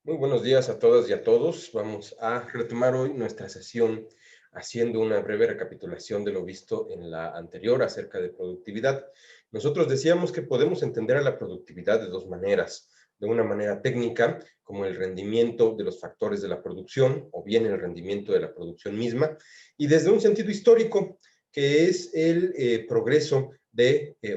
Muy buenos días a todas y a todos. Vamos a retomar hoy nuestra sesión haciendo una breve recapitulación de lo visto en la anterior acerca de productividad. Nosotros decíamos que podemos entender a la productividad de dos maneras. De una manera técnica, como el rendimiento de los factores de la producción, o bien el rendimiento de la producción misma, y desde un sentido histórico, que es el progreso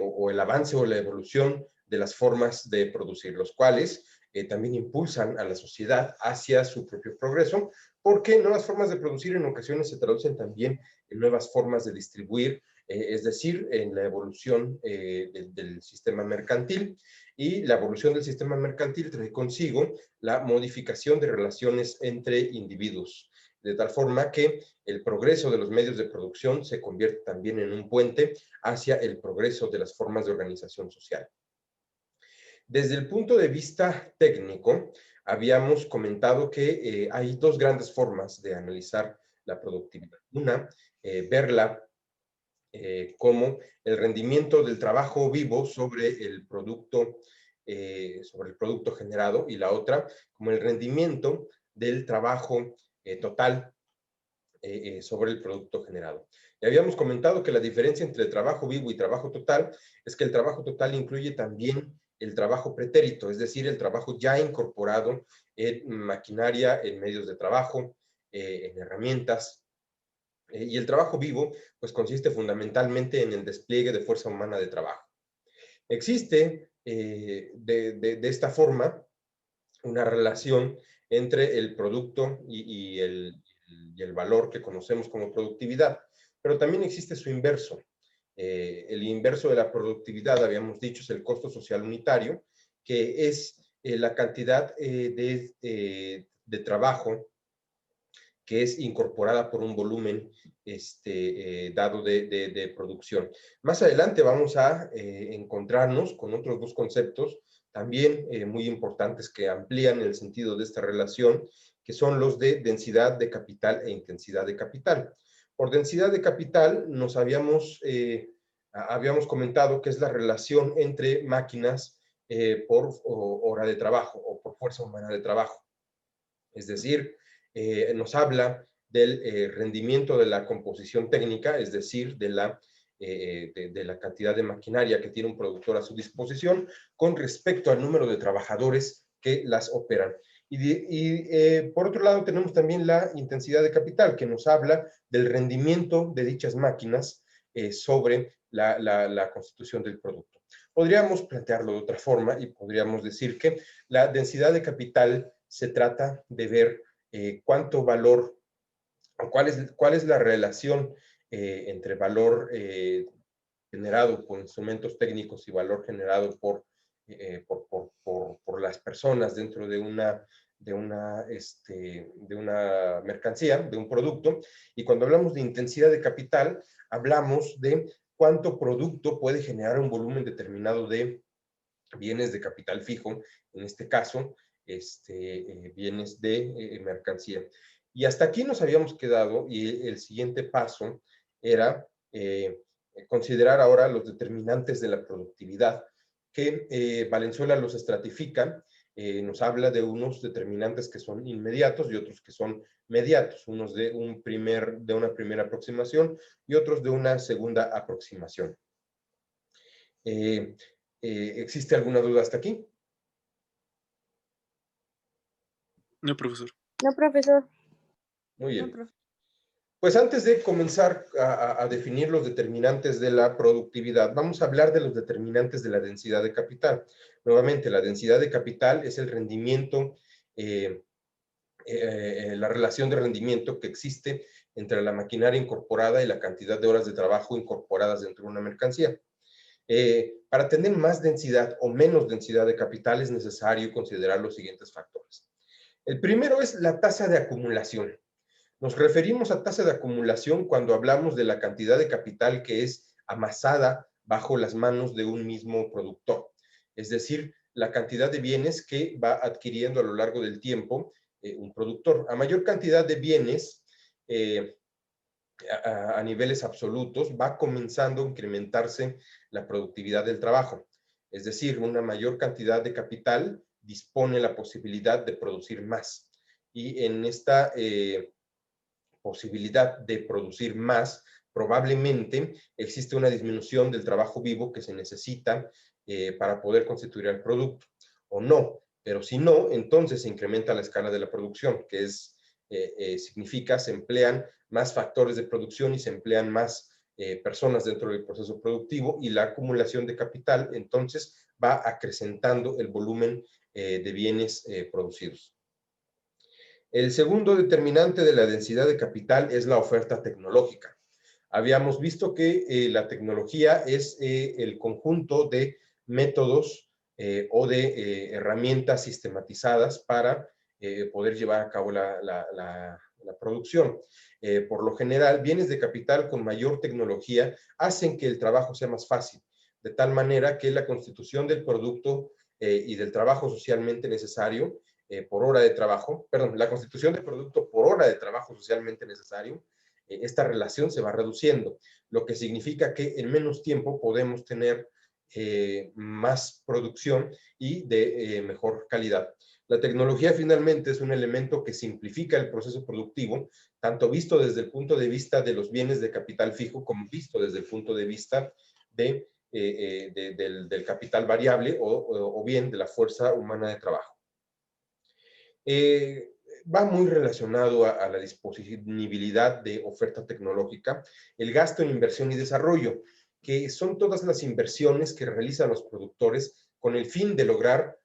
o el avance o la evolución de las formas de producir, los cuales también impulsan a la sociedad hacia su propio progreso, porque nuevas formas de producir en ocasiones se traducen también en nuevas formas de distribuir, es decir, en la evolución del sistema mercantil. Y la evolución del sistema mercantil trae consigo la modificación de relaciones entre individuos, de tal forma que el progreso de los medios de producción se convierte también en un puente hacia el progreso de las formas de organización social. Desde el punto de vista técnico, habíamos comentado que hay dos grandes formas de analizar la productividad. Una, verla como el rendimiento del trabajo vivo sobre el producto generado, y la otra como el rendimiento del trabajo total sobre el producto generado. Y habíamos comentado que la diferencia entre el trabajo vivo y trabajo total es que el trabajo total incluye también el trabajo pretérito, es decir, el trabajo ya incorporado en maquinaria, en medios de trabajo, en herramientas. Y el trabajo vivo, pues consiste fundamentalmente en el despliegue de fuerza humana de trabajo. Existe de esta forma una relación entre el producto y el valor que conocemos como productividad, pero también existe su inverso. El inverso de la productividad, habíamos dicho, es el costo social unitario, que es la cantidad de trabajo que es incorporada por un volumen dado de producción. Más adelante vamos a encontrarnos con otros dos conceptos también muy importantes que amplían el sentido de esta relación, que son los de densidad de capital e intensidad de capital. Por densidad de capital nos habíamos comentado que es la relación entre máquinas por hora de trabajo o por fuerza humana de trabajo. Es decir, nos habla del rendimiento de la composición técnica, es decir, de la cantidad de maquinaria que tiene un productor a su disposición con respecto al número de trabajadores que las operan. Por otro lado, tenemos también la intensidad de capital, que nos habla del rendimiento de dichas máquinas sobre la constitución del producto. Podríamos plantearlo de otra forma y podríamos decir que la densidad de capital se trata de ver cuánto valor, o cuál es la relación entre valor generado por instrumentos técnicos y valor generado por las personas dentro de una mercancía, de un producto. Y cuando hablamos de intensidad de capital, hablamos de cuánto producto puede generar un volumen determinado de bienes de capital fijo, en este caso, bienes de mercancía. Y hasta aquí nos habíamos quedado, y el siguiente paso era considerar ahora los determinantes de la productividad, que Valenzuela los estratifica. Nos habla de unos determinantes que son inmediatos y otros que son mediatos, unos de una primera aproximación y otros de una segunda aproximación. ¿Existe alguna duda hasta aquí? No, profesor. No, profesor. Muy No, bien. profe. Pues antes de comenzar a definir los determinantes de la productividad, vamos a hablar de los determinantes de la densidad de capital. Nuevamente, la densidad de capital es el rendimiento, la relación de rendimiento que existe entre la maquinaria incorporada y la cantidad de horas de trabajo incorporadas dentro de una mercancía. Para tener más densidad o menos densidad de capital es necesario considerar los siguientes factores. El primero es la tasa de acumulación. Nos referimos a tasa de acumulación cuando hablamos de la cantidad de capital que es amasada bajo las manos de un mismo productor. Es decir, la cantidad de bienes que va adquiriendo a lo largo del tiempo un productor. A mayor cantidad de bienes a niveles absolutos, va comenzando a incrementarse la productividad del trabajo. Es decir, una mayor cantidad de capital dispone la posibilidad de producir más. Y en esta posibilidad de producir más, probablemente existe una disminución del trabajo vivo que se necesita para poder constituir el producto, o no. Pero si no, entonces se incrementa la escala de la producción, que significa se emplean más factores de producción y se emplean más personas dentro del proceso productivo, y la acumulación de capital entonces va acrecentando el volumen de bienes producidos. El segundo determinante de la densidad de capital es la oferta tecnológica. Habíamos visto que la tecnología es el conjunto de métodos o de herramientas sistematizadas para poder llevar a cabo la producción. Por lo general, bienes de capital con mayor tecnología hacen que el trabajo sea más fácil, de tal manera que la constitución del producto y del trabajo socialmente necesario por hora de trabajo, perdón, la constitución del producto por hora de trabajo socialmente necesario, esta relación se va reduciendo, lo que significa que en menos tiempo podemos tener más producción y de mejor calidad. La tecnología finalmente es un elemento que simplifica el proceso productivo, tanto visto desde el punto de vista de los bienes de capital fijo como visto desde el punto de vista del capital variable o bien de la fuerza humana de trabajo. Va muy relacionado a la disponibilidad de oferta tecnológica, el gasto en inversión y desarrollo, que son todas las inversiones que realizan los productores con el fin de lograr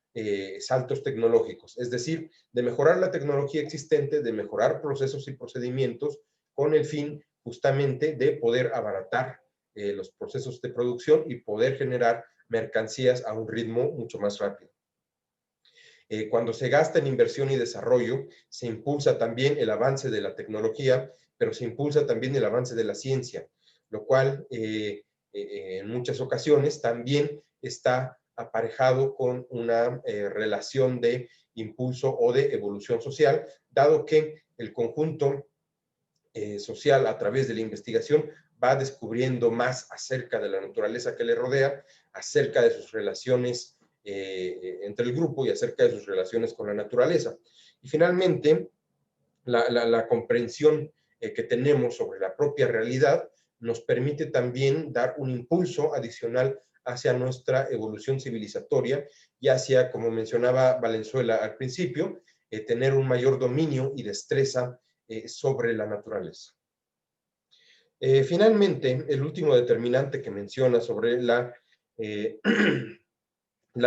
saltos tecnológicos, es decir, de mejorar la tecnología existente, de mejorar procesos y procedimientos con el fin justamente de poder abaratar los procesos de producción y poder generar mercancías a un ritmo mucho más rápido. Cuando se gasta en inversión y desarrollo, se impulsa también el avance de la tecnología, pero se impulsa también el avance de la ciencia, lo cual en muchas ocasiones también está aparejado con una relación de impulso o de evolución social, dado que el conjunto social a través de la investigación va descubriendo más acerca de la naturaleza que le rodea, acerca de sus relaciones entre el grupo y acerca de sus relaciones con la naturaleza. Y finalmente, la comprensión que tenemos sobre la propia realidad nos permite también dar un impulso adicional hacia nuestra evolución civilizatoria y hacia, como mencionaba Valenzuela al principio, tener un mayor dominio y destreza sobre la naturaleza. Finalmente, el último determinante que menciona sobre la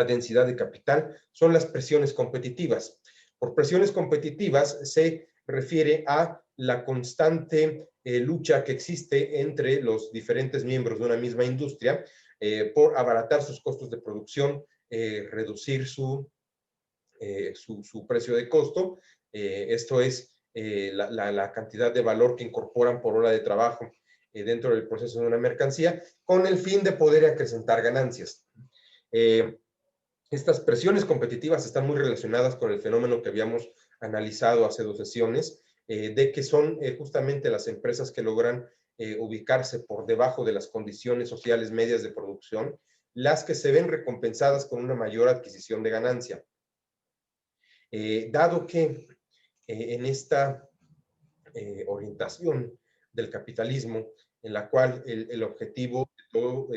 densidad de capital son las presiones competitivas. Por presiones competitivas se refiere a la constante lucha que existe entre los diferentes miembros de una misma industria por abaratar sus costos de producción, reducir su precio de costo. Esto es la cantidad de valor que incorporan por hora de trabajo dentro del proceso de una mercancía, con el fin de poder acrecentar ganancias. Estas presiones competitivas están muy relacionadas con el fenómeno que habíamos analizado hace 2 sesiones, de que son justamente las empresas que logran ubicarse por debajo de las condiciones sociales medias de producción, las que se ven recompensadas con una mayor adquisición de ganancia. Dado que en esta orientación del capitalismo, en la cual el objetivo de todo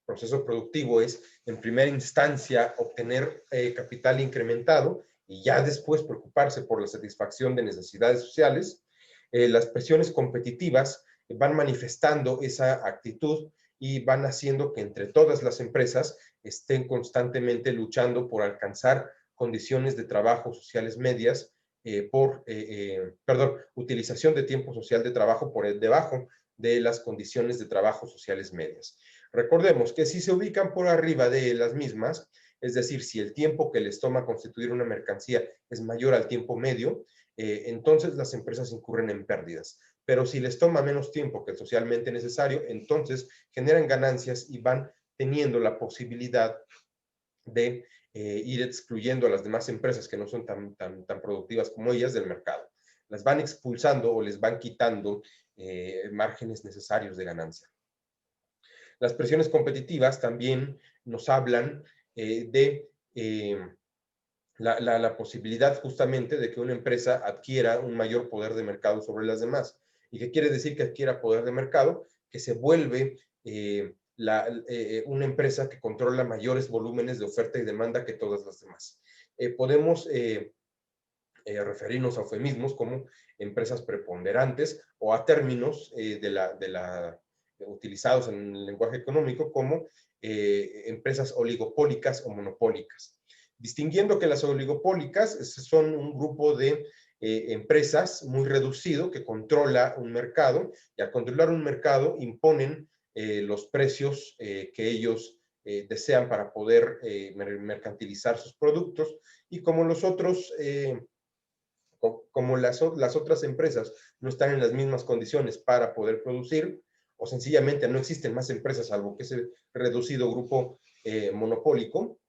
proceso productivo es, en primera instancia, obtener capital incrementado y ya después preocuparse por la satisfacción de necesidades sociales, las presiones competitivas van manifestando esa actitud y van haciendo que entre todas las empresas estén constantemente luchando por alcanzar condiciones de trabajo sociales medias utilización de tiempo social de trabajo por debajo de las condiciones de trabajo sociales medias. Recordemos que si se ubican por arriba de las mismas, es decir, si el tiempo que les toma constituir una mercancía es mayor al tiempo medio, entonces las empresas incurren en pérdidas. Pero si les toma menos tiempo que el socialmente necesario, entonces generan ganancias y van teniendo la posibilidad de ir excluyendo a las demás empresas que no son tan productivas como ellas del mercado. Las van expulsando o les van quitando márgenes necesarios de ganancia. Las presiones competitivas también nos hablan de la posibilidad justamente de que una empresa adquiera un mayor poder de mercado sobre las demás. ¿Y qué quiere decir que adquiera poder de mercado? Que se vuelve una empresa que controla mayores volúmenes de oferta y demanda que todas las demás. Podemos referirnos a eufemismos como empresas preponderantes o a términos utilizados en el lenguaje económico como empresas oligopólicas o monopólicas. Distinguiendo que las oligopólicas son un grupo de empresas muy reducido que controla un mercado y al controlar un mercado imponen los precios que ellos desean para poder mercantilizar sus productos y como los otros como las otras empresas no están en las mismas condiciones para poder producir, o sencillamente no existen más empresas salvo que ese reducido grupo monopólico,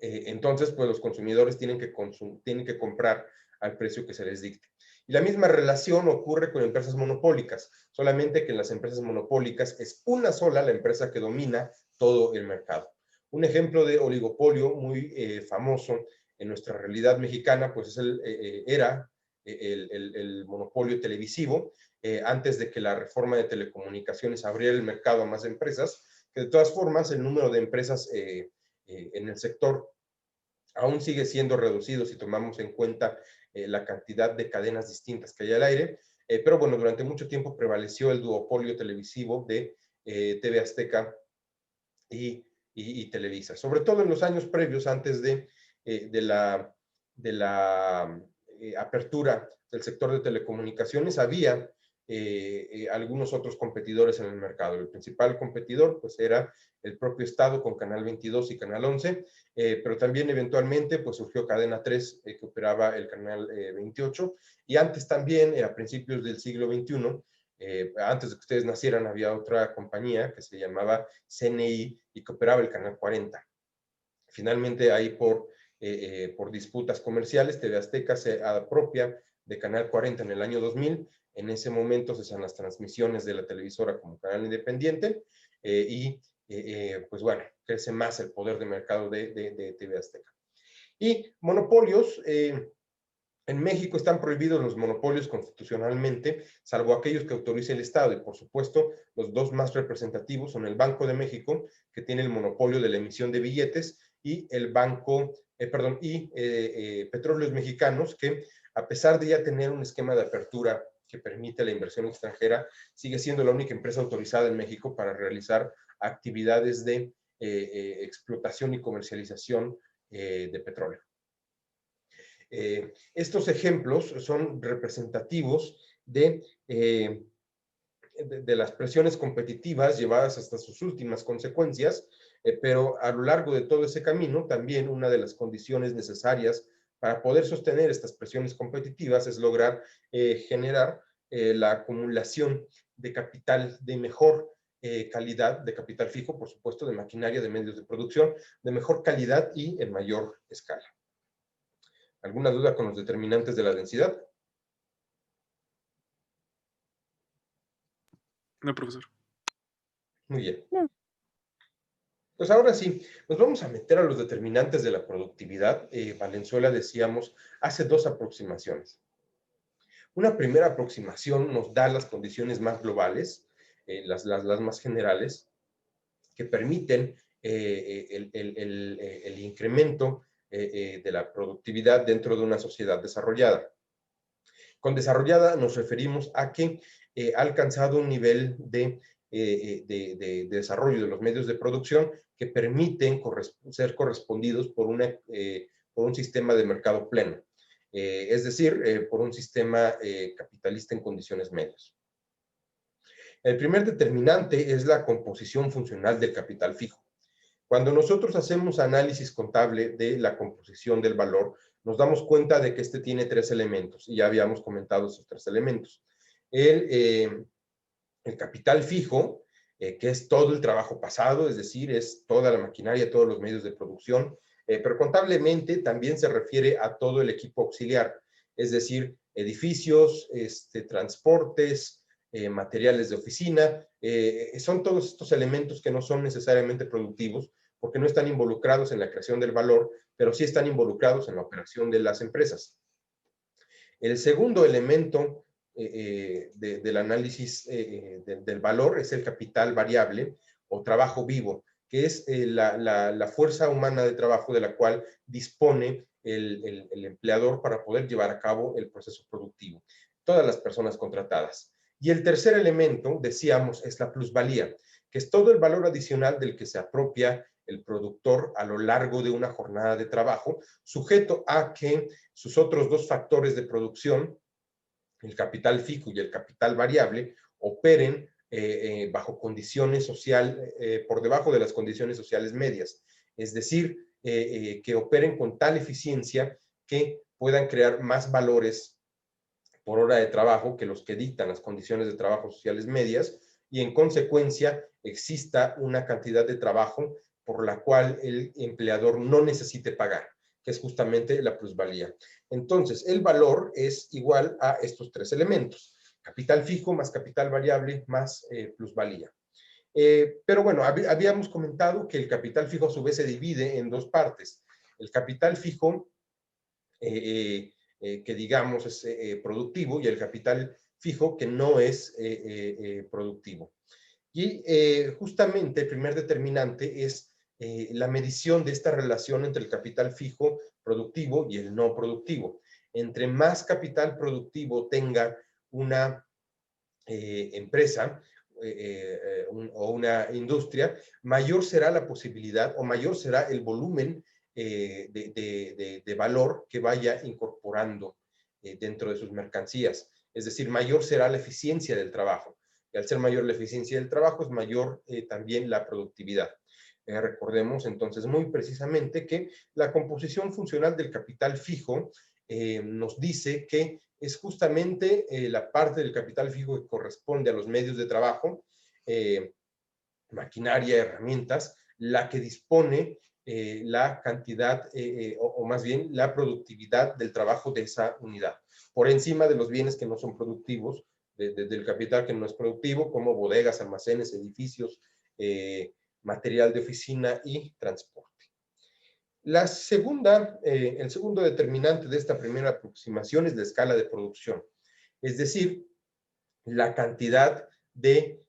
entonces pues los consumidores tienen que comprar al precio que se les dicte. Y la misma relación ocurre con empresas monopólicas, solamente que en las empresas monopólicas es una sola la empresa que domina todo el mercado. Un ejemplo de oligopolio muy famoso en nuestra realidad mexicana, pues era el monopolio televisivo, antes de que la reforma de telecomunicaciones abriera el mercado a más empresas, que de todas formas el número de empresas en el sector aún sigue siendo reducido si tomamos en cuenta la cantidad de cadenas distintas que hay al aire, pero bueno, durante mucho tiempo prevaleció el duopolio televisivo de TV Azteca y Televisa, sobre todo en los años previos, antes de la apertura del sector de telecomunicaciones, había algunos otros competidores en el mercado. El principal competidor pues era el propio Estado con Canal 22 y Canal 11, pero también eventualmente pues surgió Cadena 3 que operaba el Canal 28 y antes también a principios del siglo XXI antes de que ustedes nacieran había otra compañía que se llamaba CNI y que operaba el Canal 40. Finalmente ahí por disputas comerciales TV Azteca se apropia de Canal 40 en el año 2000. En ese momento cesan las transmisiones de la televisora como canal independiente pues bueno, crece más el poder de mercado de TV Azteca. Y monopolios, en México están prohibidos los monopolios constitucionalmente, salvo aquellos que autorice el Estado. Y por supuesto, los dos más representativos son el Banco de México, que tiene el monopolio de la emisión de billetes, y el Petróleos Mexicanos, que a pesar de ya tener un esquema de apertura que permite la inversión extranjera, sigue siendo la única empresa autorizada en México para realizar actividades de explotación y comercialización de petróleo. Estos ejemplos son representativos de las presiones competitivas llevadas hasta sus últimas consecuencias, pero a lo largo de todo ese camino, también una de las condiciones necesarias para poder sostener estas presiones competitivas es lograr generar la acumulación de capital de mejor calidad, de capital fijo, por supuesto, de maquinaria, de medios de producción, de mejor calidad y en mayor escala. ¿Alguna duda con los determinantes de la densidad? No, profesor. Muy bien. Pues ahora sí, nos vamos a meter a los determinantes de la productividad. Valenzuela, decíamos, hace dos aproximaciones. Una primera aproximación nos da las condiciones más globales, las más generales, que permiten el incremento de la productividad dentro de una sociedad desarrollada. Con desarrollada nos referimos a que ha alcanzado un nivel de desarrollo de los medios de producción que permiten ser correspondidos por un sistema de mercado pleno, es decir, por un sistema capitalista en condiciones medias. El primer determinante es la composición funcional del capital fijo. Cuando nosotros hacemos análisis contable de la composición del valor, nos damos cuenta de que este tiene tres elementos, y ya habíamos comentado esos tres elementos. El capital fijo, que es todo el trabajo pasado, es decir, es toda la maquinaria, todos los medios de producción, pero contablemente también se refiere a todo el equipo auxiliar, es decir, edificios, transportes, materiales de oficina, son todos estos elementos que no son necesariamente productivos, porque no están involucrados en la creación del valor, pero sí están involucrados en la operación de las empresas. El segundo elemento del análisis del valor es el capital variable o trabajo vivo, que es la fuerza humana de trabajo de la cual dispone el empleador para poder llevar a cabo el proceso productivo. Todas las personas contratadas. Y el tercer elemento, decíamos, es la plusvalía, que es todo el valor adicional del que se apropia el productor a lo largo de una jornada de trabajo, sujeto a que sus otros dos factores de producción, el capital fijo y el capital variable, operen bajo condiciones sociales, por debajo de las condiciones sociales medias. Es decir, que operen con tal eficiencia que puedan crear más valores por hora de trabajo que los que dictan las condiciones de trabajo sociales medias y en consecuencia exista una cantidad de trabajo por la cual el empleador no necesite pagar, que es justamente la plusvalía. Entonces, el valor es igual a estos tres elementos: capital fijo más capital variable más plusvalía. Pero bueno, habíamos comentado que el capital fijo a su vez se divide en dos partes. El capital fijo que digamos es productivo y el capital fijo que no es productivo. Y justamente el primer determinante es la medición de esta relación entre el capital fijo productivo y el no productivo. Entre más capital productivo tenga una empresa o una industria, mayor será la posibilidad o mayor será el volumen de valor que vaya incorporando dentro de sus mercancías. Es decir, mayor será la eficiencia del trabajo. Y al ser mayor la eficiencia del trabajo, es mayor también la productividad. Recordemos entonces muy precisamente que la composición funcional del capital fijo nos dice que es justamente la parte del capital fijo que corresponde a los medios de trabajo, maquinaria, herramientas, la que dispone la cantidad o más bien la productividad del trabajo de esa unidad, por encima de los bienes que no son productivos, del capital que no es productivo, como bodegas, almacenes, edificios, material de oficina y transporte. El segundo determinante de esta primera aproximación es la escala de producción, es decir, la cantidad de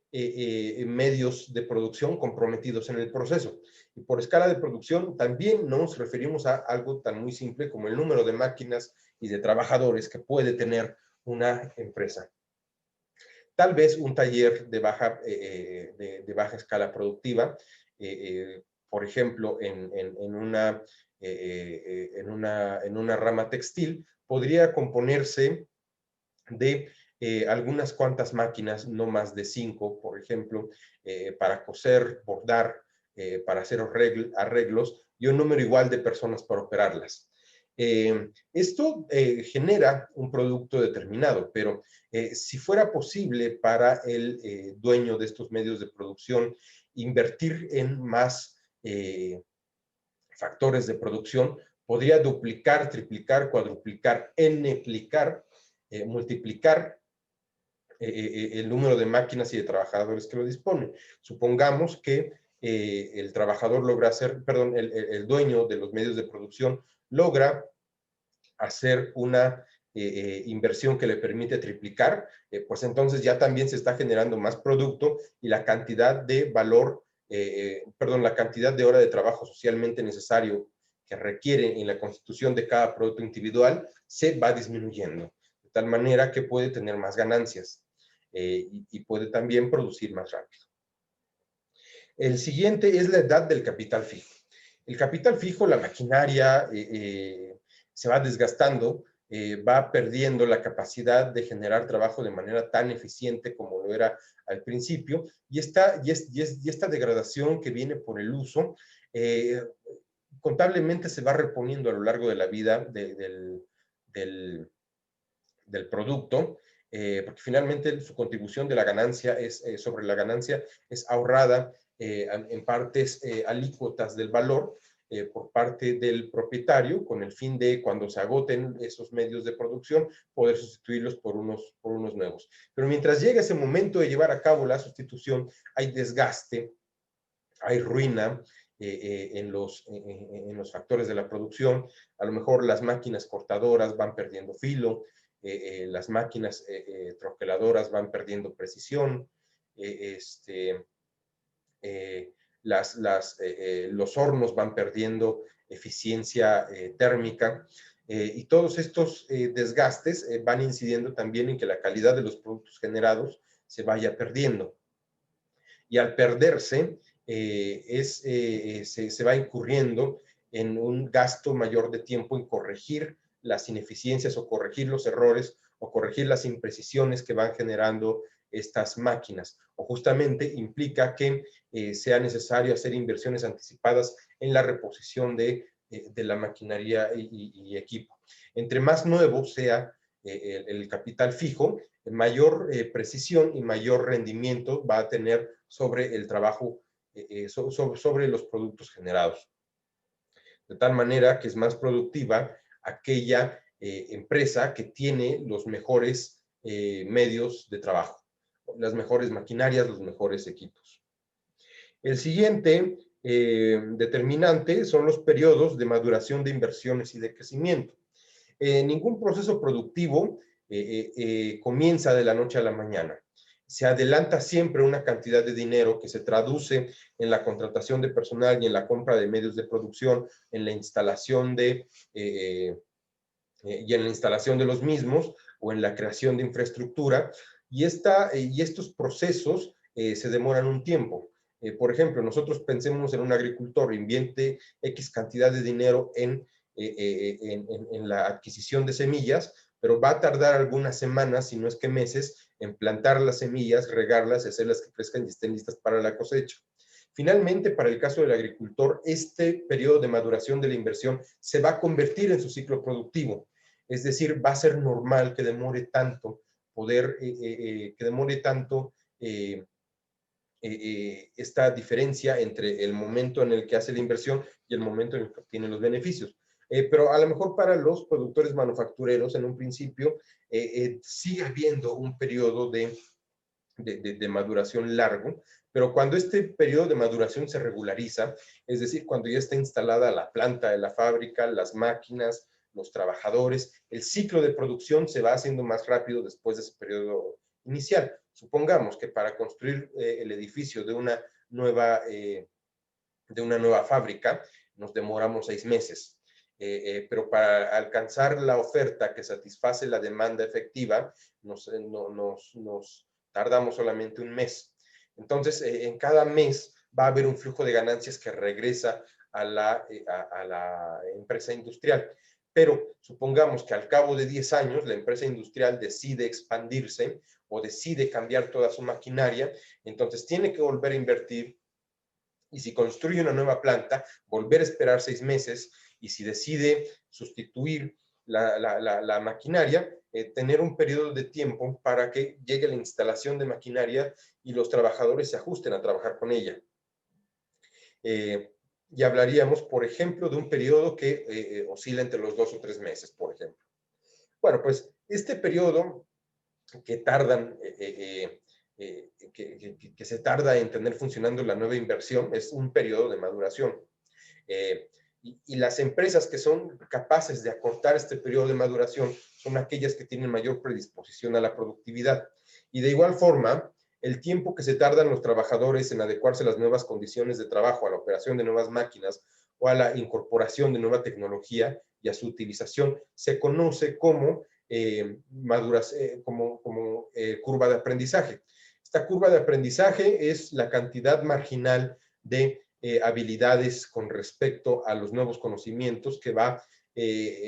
medios de producción comprometidos en el proceso. Y por escala de producción también nos referimos a algo tan muy simple como el número de máquinas y de trabajadores que puede tener una empresa. Tal vez un taller de baja escala productiva, por ejemplo, en una rama textil, podría componerse de algunas cuantas máquinas, no más de 5, por ejemplo, para coser, bordar, para hacer arreglos, y un número igual de personas para operarlas. Esto genera un producto determinado, pero si fuera posible para el dueño de estos medios de producción invertir en más factores de producción, podría duplicar, triplicar, cuadruplicar, enneplicar, multiplicar el número de máquinas y de trabajadores que lo disponen. Supongamos que el trabajador logra hacer, perdón, el dueño de los medios de producción logra hacer una inversión que le permite triplicar, pues entonces ya también se está generando más producto y la cantidad de valor, la cantidad de hora de trabajo socialmente necesario que requiere en la constitución de cada producto individual se va disminuyendo, de tal manera que puede tener más ganancias y puede también producir más rápido. El siguiente es la edad del capital fijo. El capital fijo, la maquinaria, se va desgastando, va perdiendo la capacidad de generar trabajo de manera tan eficiente como lo era al principio, y esta degradación que viene por el uso, contablemente se va reponiendo a lo largo de la vida del producto, porque finalmente su contribución de la ganancia sobre la ganancia es ahorrada en partes alícuotas del valor por parte del propietario, con el fin de, cuando se agoten esos medios de producción, poder sustituirlos por unos nuevos. Pero mientras llega ese momento de llevar a cabo la sustitución, hay desgaste, hay ruina, en los factores de la producción. A lo mejor las máquinas cortadoras van perdiendo filo, las máquinas troqueladoras van perdiendo precisión, los hornos van perdiendo eficiencia térmica, y todos estos desgastes van incidiendo también en que la calidad de los productos generados se vaya perdiendo. Y al perderse, se va incurriendo en un gasto mayor de tiempo en corregir las ineficiencias o corregir los errores o corregir las imprecisiones que van generando estas máquinas. O justamente implica que sea necesario hacer inversiones anticipadas en la reposición de la maquinaria y equipo. Entre más nuevo sea el capital fijo, mayor precisión y mayor rendimiento va a tener sobre el trabajo, sobre los productos generados. De tal manera que es más productiva aquella empresa que tiene los mejores medios de trabajo, las mejores maquinarias, los mejores equipos. El siguiente determinante son los periodos de maduración de inversiones y de crecimiento. Ningún proceso productivo comienza de la noche a la mañana. Se adelanta siempre una cantidad de dinero que se traduce en la contratación de personal y en la compra de medios de producción, en la instalación y en la instalación de los mismos o en la creación de infraestructura, y estos procesos se demoran un tiempo. Por ejemplo, nosotros pensemos en un agricultor, invierte X cantidad de dinero en la adquisición de semillas, pero va a tardar algunas semanas, si no es que meses, en plantar las semillas, regarlas y hacerlas que crezcan y estén listas para la cosecha. Finalmente, para el caso del agricultor, este periodo de maduración de la inversión se va a convertir en su ciclo productivo. Es decir, va a ser normal que demore tanto esta diferencia entre el momento en el que hace la inversión y el momento en el que obtiene los beneficios. Pero a lo mejor para los productores manufactureros, en un principio, sigue habiendo un periodo de maduración largo, pero cuando este periodo de maduración se regulariza, es decir, cuando ya está instalada la planta de la fábrica, las máquinas, los trabajadores, el ciclo de producción se va haciendo más rápido después de ese periodo inicial. Supongamos que para construir el edificio de una nueva fábrica nos demoramos 6 meses. Pero para alcanzar la oferta que satisface la demanda efectiva, nos tardamos solamente un mes. Entonces, en cada mes va a haber un flujo de ganancias que regresa a la empresa industrial. Pero supongamos que al cabo de 10 años la empresa industrial decide expandirse o decide cambiar toda su maquinaria, entonces tiene que volver a invertir, y si construye una nueva planta, volver a esperar 6 meses, y si decide sustituir la maquinaria, tener un periodo de tiempo para que llegue la instalación de maquinaria y los trabajadores se ajusten a trabajar con ella. Y hablaríamos, por ejemplo, de un periodo que oscila entre los 2 o 3 meses, por ejemplo. Bueno, pues este periodo que tardan, que se tarda en tener funcionando la nueva inversión es un periodo de maduración. Y las empresas que son capaces de acortar este periodo de maduración son aquellas que tienen mayor predisposición a la productividad. Y de igual forma, el tiempo que se tardan los trabajadores en adecuarse a las nuevas condiciones de trabajo, a la operación de nuevas máquinas o a la incorporación de nueva tecnología y a su utilización, se conoce como curva de aprendizaje. Esta curva de aprendizaje es la cantidad marginal de habilidades con respecto a los nuevos conocimientos que va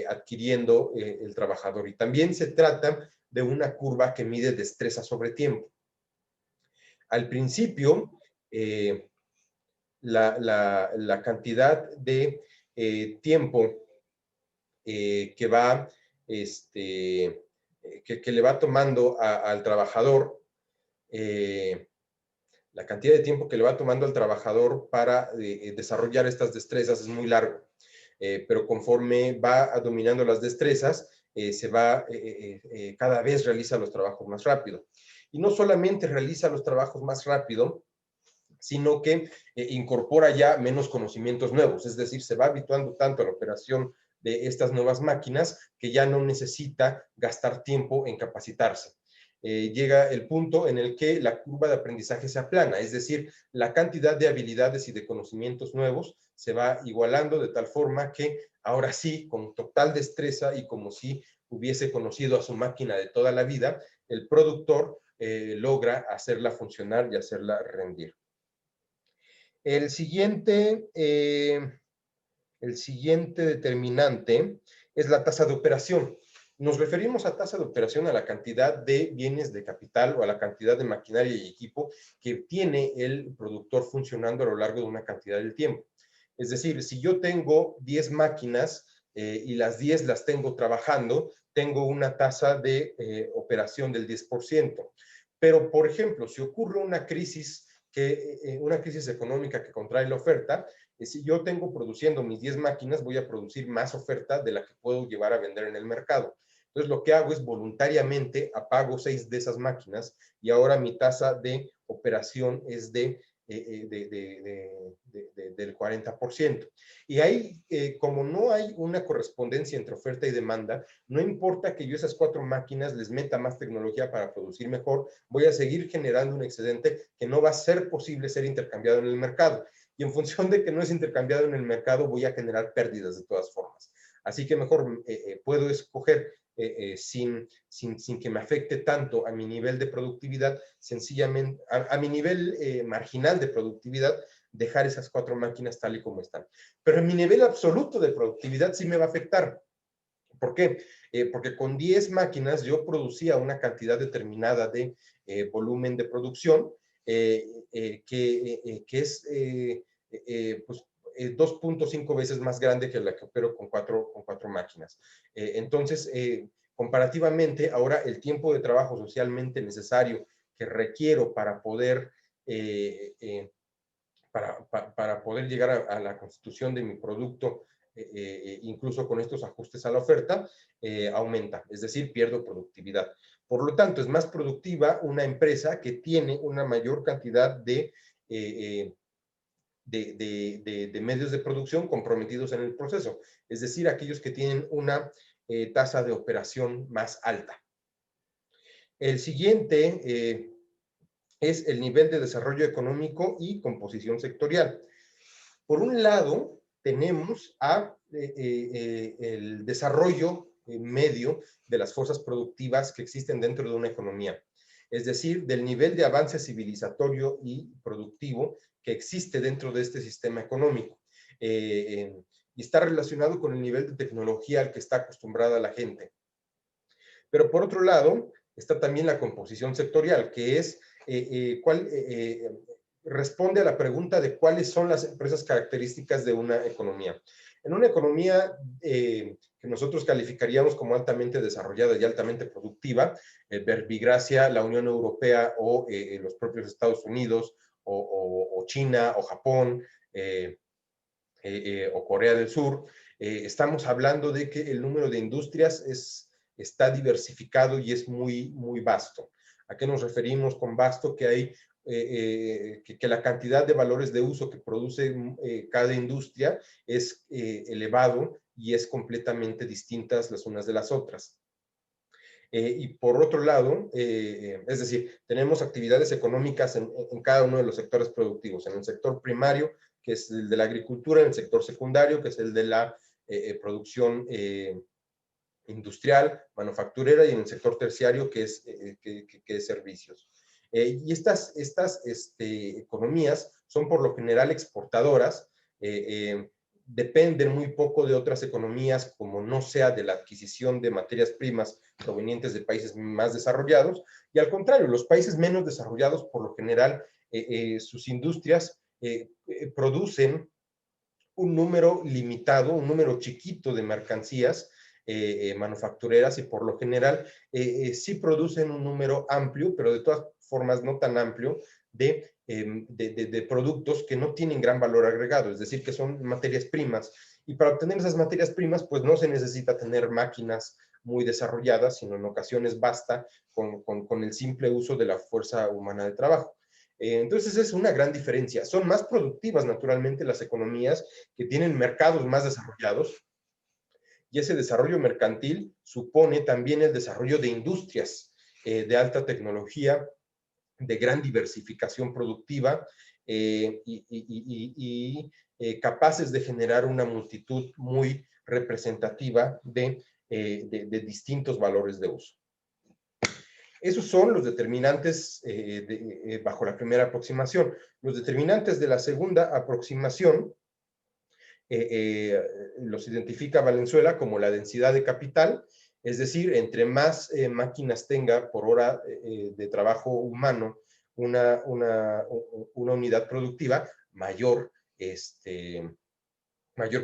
adquiriendo el trabajador. Y también se trata de una curva que mide destreza sobre tiempo. Al principio, la cantidad de tiempo que le va tomando al trabajador, la cantidad de tiempo que le va tomando al trabajador para desarrollar estas destrezas es muy largo. Pero conforme va dominando las destrezas, cada vez realiza los trabajos más rápido. Y no solamente realiza los trabajos más rápido, sino que incorpora ya menos conocimientos nuevos, es decir, se va habituando tanto a la operación de estas nuevas máquinas que ya no necesita gastar tiempo en capacitarse. Llega el punto en el que la curva de aprendizaje se aplana, es decir, la cantidad de habilidades y de conocimientos nuevos se va igualando de tal forma que ahora sí, con total destreza y como si hubiese conocido a su máquina de toda la vida, el productor logra hacerla funcionar y hacerla rendir. El siguiente determinante es la tasa de operación. Nos referimos a tasa de operación a la cantidad de bienes de capital o a la cantidad de maquinaria y equipo que tiene el productor funcionando a lo largo de una cantidad del tiempo. Es decir, si yo tengo 10 máquinas y las 10 las tengo trabajando, tengo una tasa de operación del 10%. Pero, por ejemplo, si ocurre una crisis económica que contrae la oferta, si yo tengo produciendo mis 10 máquinas, voy a producir más oferta de la que puedo llevar a vender en el mercado. Entonces, lo que hago es voluntariamente apago 6 de esas máquinas y ahora mi tasa de operación es del 40%. Y ahí, como no hay una correspondencia entre oferta y demanda, no importa que yo esas 4 máquinas les meta más tecnología para producir mejor, voy a seguir generando un excedente que no va a ser posible ser intercambiado en el mercado. Y en función de que no es intercambiado en el mercado, voy a generar pérdidas de todas formas. Así que mejor puedo escoger sin que me afecte tanto a mi nivel de productividad, sencillamente a mi nivel marginal de productividad, dejar esas 4 máquinas tal y como están. Pero en mi nivel absoluto de productividad sí me va a afectar. ¿Por qué? Porque con 10 máquinas yo producía una cantidad determinada de volumen de producción que es pues, 2.5 veces más grande que la que opero con cuatro máquinas. Entonces, comparativamente, ahora el tiempo de trabajo socialmente necesario que requiero para poder, para poder llegar a la constitución de mi producto, incluso con estos ajustes a la oferta, aumenta, es decir, pierdo productividad. Por lo tanto, es más productiva una empresa que tiene una mayor cantidad de medios de producción comprometidos en el proceso, es decir, aquellos que tienen una tasa de operación más alta. El siguiente es el nivel de desarrollo económico y composición sectorial. Por un lado, tenemos el desarrollo medio de las fuerzas productivas que existen dentro de una economía, es decir, del nivel de avance civilizatorio y productivo que existe dentro de este sistema económico. Y está relacionado con el nivel de tecnología al que está acostumbrada la gente. Pero por otro lado, está también la composición sectorial, que es responde a la pregunta de cuáles son las empresas características de una economía. En una economía que nosotros calificaríamos como altamente desarrollada y altamente productiva, verbigracia la Unión Europea o los propios Estados Unidos o China o Japón o Corea del Sur, estamos hablando de que el número de industrias está diversificado y es muy, muy vasto. ¿A qué nos referimos con vasto? Que hay que la cantidad de valores de uso que produce cada industria es elevado y es completamente distintas las unas de las otras. Y por otro lado, es decir, tenemos actividades económicas en cada uno de los sectores productivos, en el sector primario, que es el de la agricultura, en el sector secundario, que es el de la producción industrial, manufacturera, y en el sector terciario, que es servicios. Y estas economías son por lo general exportadoras, dependen muy poco de otras economías, como no sea de la adquisición de materias primas provenientes de países más desarrollados, y al contrario, los países menos desarrollados, por lo general, sus industrias producen un número limitado, un número chiquito de mercancías manufactureras y por lo general sí producen un número amplio, pero de todas formas no tan amplio, de productos que no tienen gran valor agregado, es decir, que son materias primas. Y para obtener esas materias primas, pues no se necesita tener máquinas muy desarrolladas, sino en ocasiones basta con el simple uso de la fuerza humana de trabajo. Entonces es una gran diferencia. Son más productivas naturalmente las economías que tienen mercados más desarrollados, y ese desarrollo mercantil supone también el desarrollo de industrias de alta tecnología, de gran diversificación productiva y capaces de generar una multitud muy representativa de distintos valores de uso. Esos son los determinantes bajo la primera aproximación. Los determinantes de la segunda aproximación los identifica Valenzuela como la densidad de capital, es decir, entre más máquinas tenga por hora de trabajo humano una unidad productiva, mayor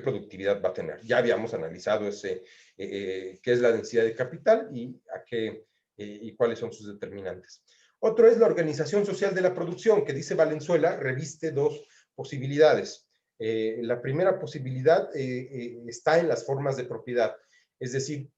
productividad va a tener. Ya habíamos analizado qué es la densidad de capital y cuáles son sus determinantes. Otro es la organización social de la producción, que dice Valenzuela, reviste dos posibilidades. La primera posibilidad está en las formas de propiedad, es decir,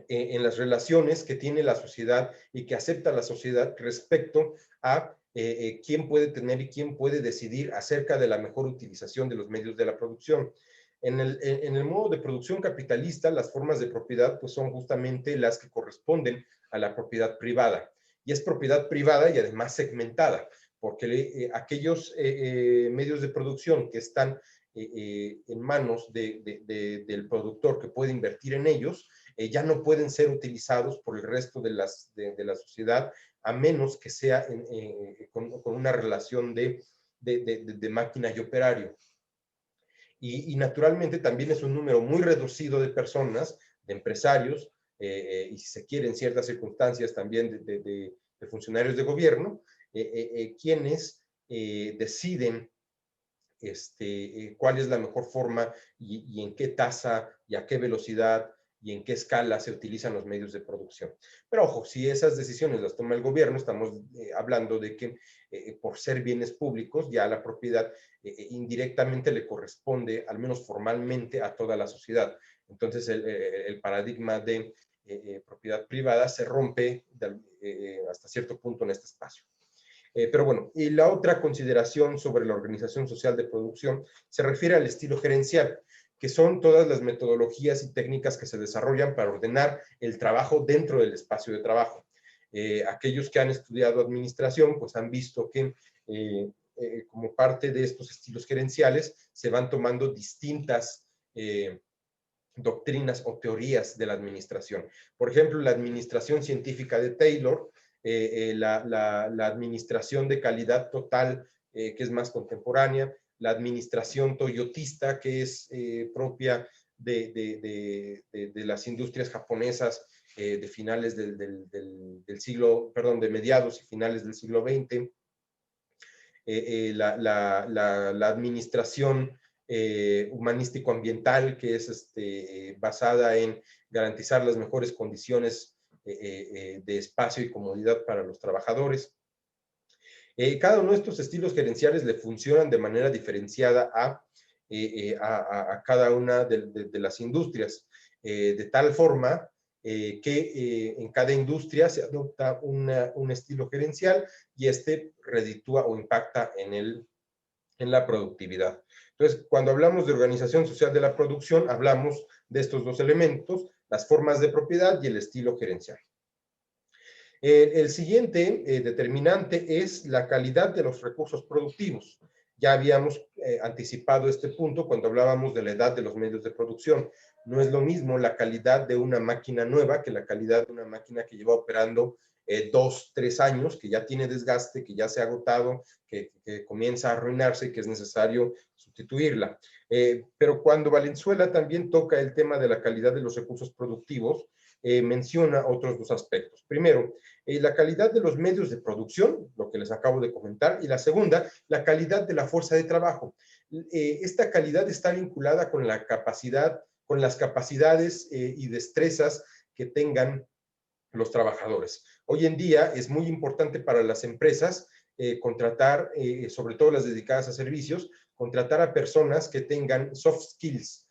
en las relaciones que tiene la sociedad y que acepta la sociedad respecto a quién puede tener y quién puede decidir acerca de la mejor utilización de los medios de la producción. En el modo de producción capitalista, las formas de propiedad pues, son justamente las que corresponden a la propiedad privada. Y es propiedad privada y además segmentada, porque aquellos medios de producción que están en manos del productor que puede invertir en ellos, ya no pueden ser utilizados por el resto de la sociedad, a menos que sea con una relación de máquina y operario. Y naturalmente también es un número muy reducido de personas, de empresarios, y si se quiere en ciertas circunstancias también de funcionarios de gobierno, quienes deciden cuál es la mejor forma y en qué tasa y a qué velocidad y en qué escala se utilizan los medios de producción. Pero ojo, si esas decisiones las toma el gobierno, estamos hablando de que por ser bienes públicos, ya la propiedad indirectamente le corresponde, al menos formalmente, a toda la sociedad. Entonces el paradigma de propiedad privada se rompe hasta cierto punto en este espacio. Pero bueno, y la otra consideración sobre la organización social de producción se refiere al estilo gerencial, que son todas las metodologías y técnicas que se desarrollan para ordenar el trabajo dentro del espacio de trabajo. Aquellos que han estudiado administración, pues han visto que como parte de estos estilos gerenciales se van tomando distintas doctrinas o teorías de la administración. Por ejemplo, la administración científica de Taylor, la administración de calidad total, que es más contemporánea, la administración toyotista, que es propia de las industrias japonesas de finales del siglo, perdón, de mediados y finales del siglo XX, la administración humanístico-ambiental, que es basada en garantizar las mejores condiciones de espacio y comodidad para los trabajadores. Cada uno de estos estilos gerenciales le funcionan de manera diferenciada a cada una de las industrias, de tal forma que en cada industria se adopta un estilo gerencial y reditúa o impacta en la productividad. Entonces, cuando hablamos de organización social de la producción, hablamos de estos dos elementos, las formas de propiedad y el estilo gerencial. El siguiente determinante es la calidad de los recursos productivos. Ya habíamos anticipado este punto cuando hablábamos de la edad de los medios de producción. No es lo mismo la calidad de una máquina nueva que la calidad de una máquina que lleva operando 2, 3 años, que ya tiene desgaste, que ya se ha agotado, que comienza a arruinarse y que es necesario sustituirla. Pero cuando Valenzuela también toca el tema de la calidad de los recursos productivos, menciona otros dos aspectos. Primero, la calidad de los medios de producción, lo que les acabo de comentar, y la segunda, la calidad de la fuerza de trabajo. Esta calidad está vinculada con la capacidad, con las capacidades y destrezas que tengan los trabajadores. Hoy en día es muy importante para las empresas contratar, sobre todo las dedicadas a servicios, contratar a personas que tengan soft skills,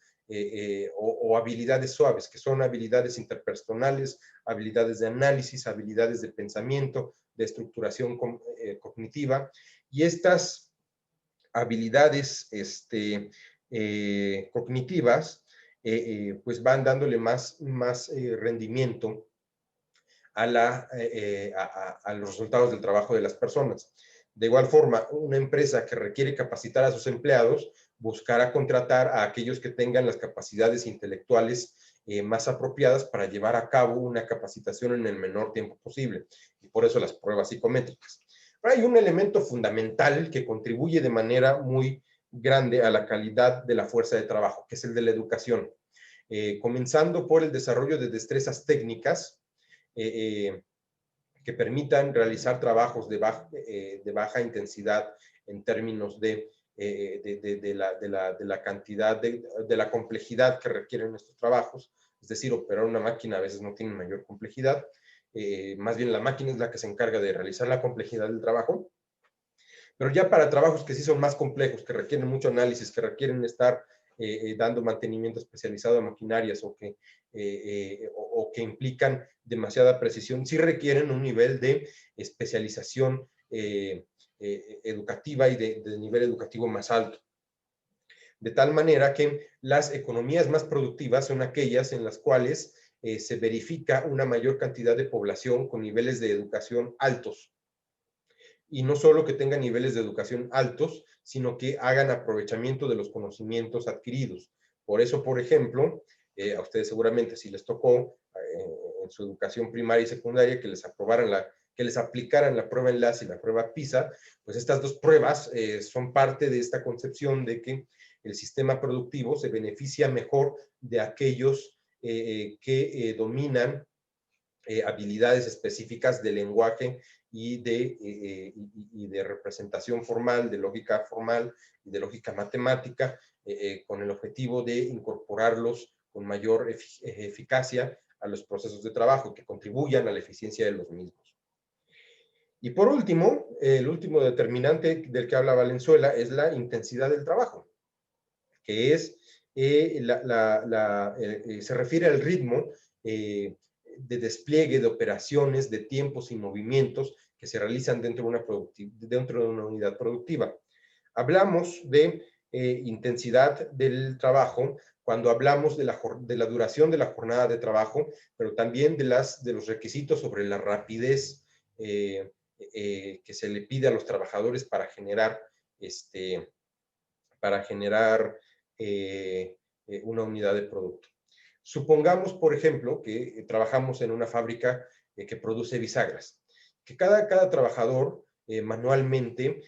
o habilidades suaves, que son habilidades interpersonales, habilidades de análisis, habilidades de pensamiento, de estructuración cognitiva. Y estas habilidades cognitivas pues van dándole más rendimiento a los resultados del trabajo de las personas. De igual forma, una empresa que requiere capacitar a sus empleados buscará contratar a aquellos que tengan las capacidades intelectuales más apropiadas para llevar a cabo una capacitación en el menor tiempo posible. Y por eso las pruebas psicométricas. Pero hay un elemento fundamental que contribuye de manera muy grande a la calidad de la fuerza de trabajo, que es el de la educación. Comenzando por el desarrollo de destrezas técnicas, que permitan realizar trabajos de baja intensidad en términos de la cantidad, de la complejidad que requieren estos trabajos. Es decir, operar una máquina a veces no tiene mayor complejidad, más bien la máquina es la que se encarga de realizar la complejidad del trabajo. Pero ya para trabajos que sí son más complejos, que requieren mucho análisis, que requieren estar dando mantenimiento especializado a maquinarias o que implican demasiada precisión, sí requieren un nivel de especialización educativa y de nivel educativo más alto. De tal manera que las economías más productivas son aquellas en las cuales se verifica una mayor cantidad de población con niveles de educación altos. Y no solo que tengan niveles de educación altos, sino que hagan aprovechamiento de los conocimientos adquiridos. Por eso, por ejemplo, a ustedes seguramente si les tocó en su educación primaria y secundaria que les aplicaran la prueba enlace y la prueba PISA, pues estas dos pruebas son parte de esta concepción de que el sistema productivo se beneficia mejor de aquellos que dominan habilidades específicas de lenguaje y de representación formal, de lógica formal y de lógica matemática, con el objetivo de incorporarlos con mayor eficacia a los procesos de trabajo que contribuyan a la eficiencia de los mismos. Y por último, el último determinante del que habla Valenzuela es la intensidad del trabajo, que es se refiere al ritmo de despliegue de operaciones, de tiempos y movimientos que se realizan dentro de una unidad productiva. Hablamos de intensidad del trabajo cuando hablamos de la duración de la jornada de trabajo, pero también de los requisitos sobre la rapidez que se le pide a los trabajadores para generar una unidad de producto. Supongamos, por ejemplo, que trabajamos en una fábrica que produce bisagras, que cada trabajador manualmente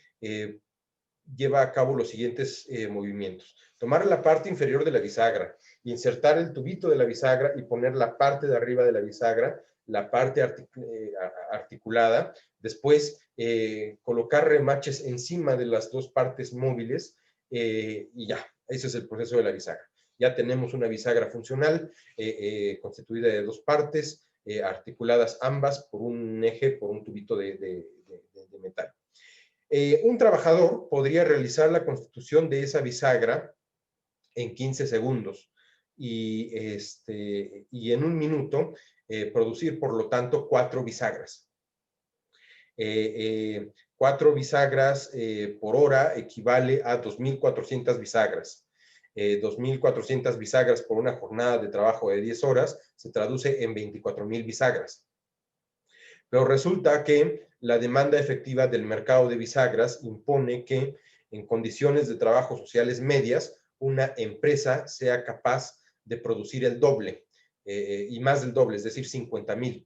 lleva a cabo los siguientes movimientos. Tomar la parte inferior de la bisagra, insertar el tubito de la bisagra y poner la parte de arriba de la bisagra, la parte articulada, después colocar remaches encima de las dos partes móviles y ya, ese es el proceso de la bisagra. Ya tenemos una bisagra funcional constituida de dos partes, articuladas ambas por un eje, por un tubito de metal. Un trabajador podría realizar la constitución de esa bisagra en 15 segundos y en un minuto producir, por lo tanto, 4 bisagras. 4 bisagras por hora equivale a 2.400 bisagras. 2.400 bisagras por una jornada de trabajo de 10 horas se traduce en 24.000 bisagras. Pero resulta que la demanda efectiva del mercado de bisagras impone que en condiciones de trabajo sociales medias, una empresa sea capaz de producir el doble y más del doble, es decir, 50.000.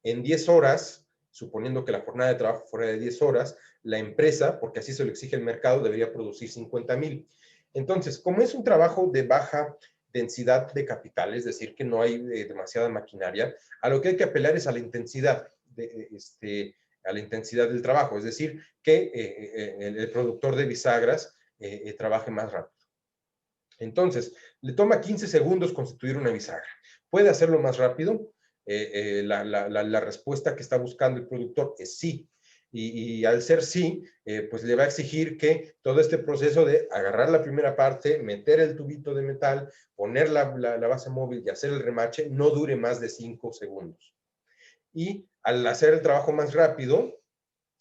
En 10 horas, suponiendo que la jornada de trabajo fuera de 10 horas, la empresa, porque así se lo exige el mercado, debería producir 50.000. Entonces, como es un trabajo de baja densidad de capital, es decir, que no hay demasiada maquinaria, a lo que hay que apelar es a la intensidad, a la intensidad del trabajo, es decir, que el productor de bisagras trabaje más rápido. Entonces, le toma 15 segundos constituir una bisagra. ¿Puede hacerlo más rápido? La respuesta que está buscando el productor es sí. y al ser sí, pues le va a exigir que todo este proceso de agarrar la primera parte, meter el tubito de metal, poner la base móvil y hacer el remache, no dure más de 5 segundos. Y al hacer el trabajo más rápido,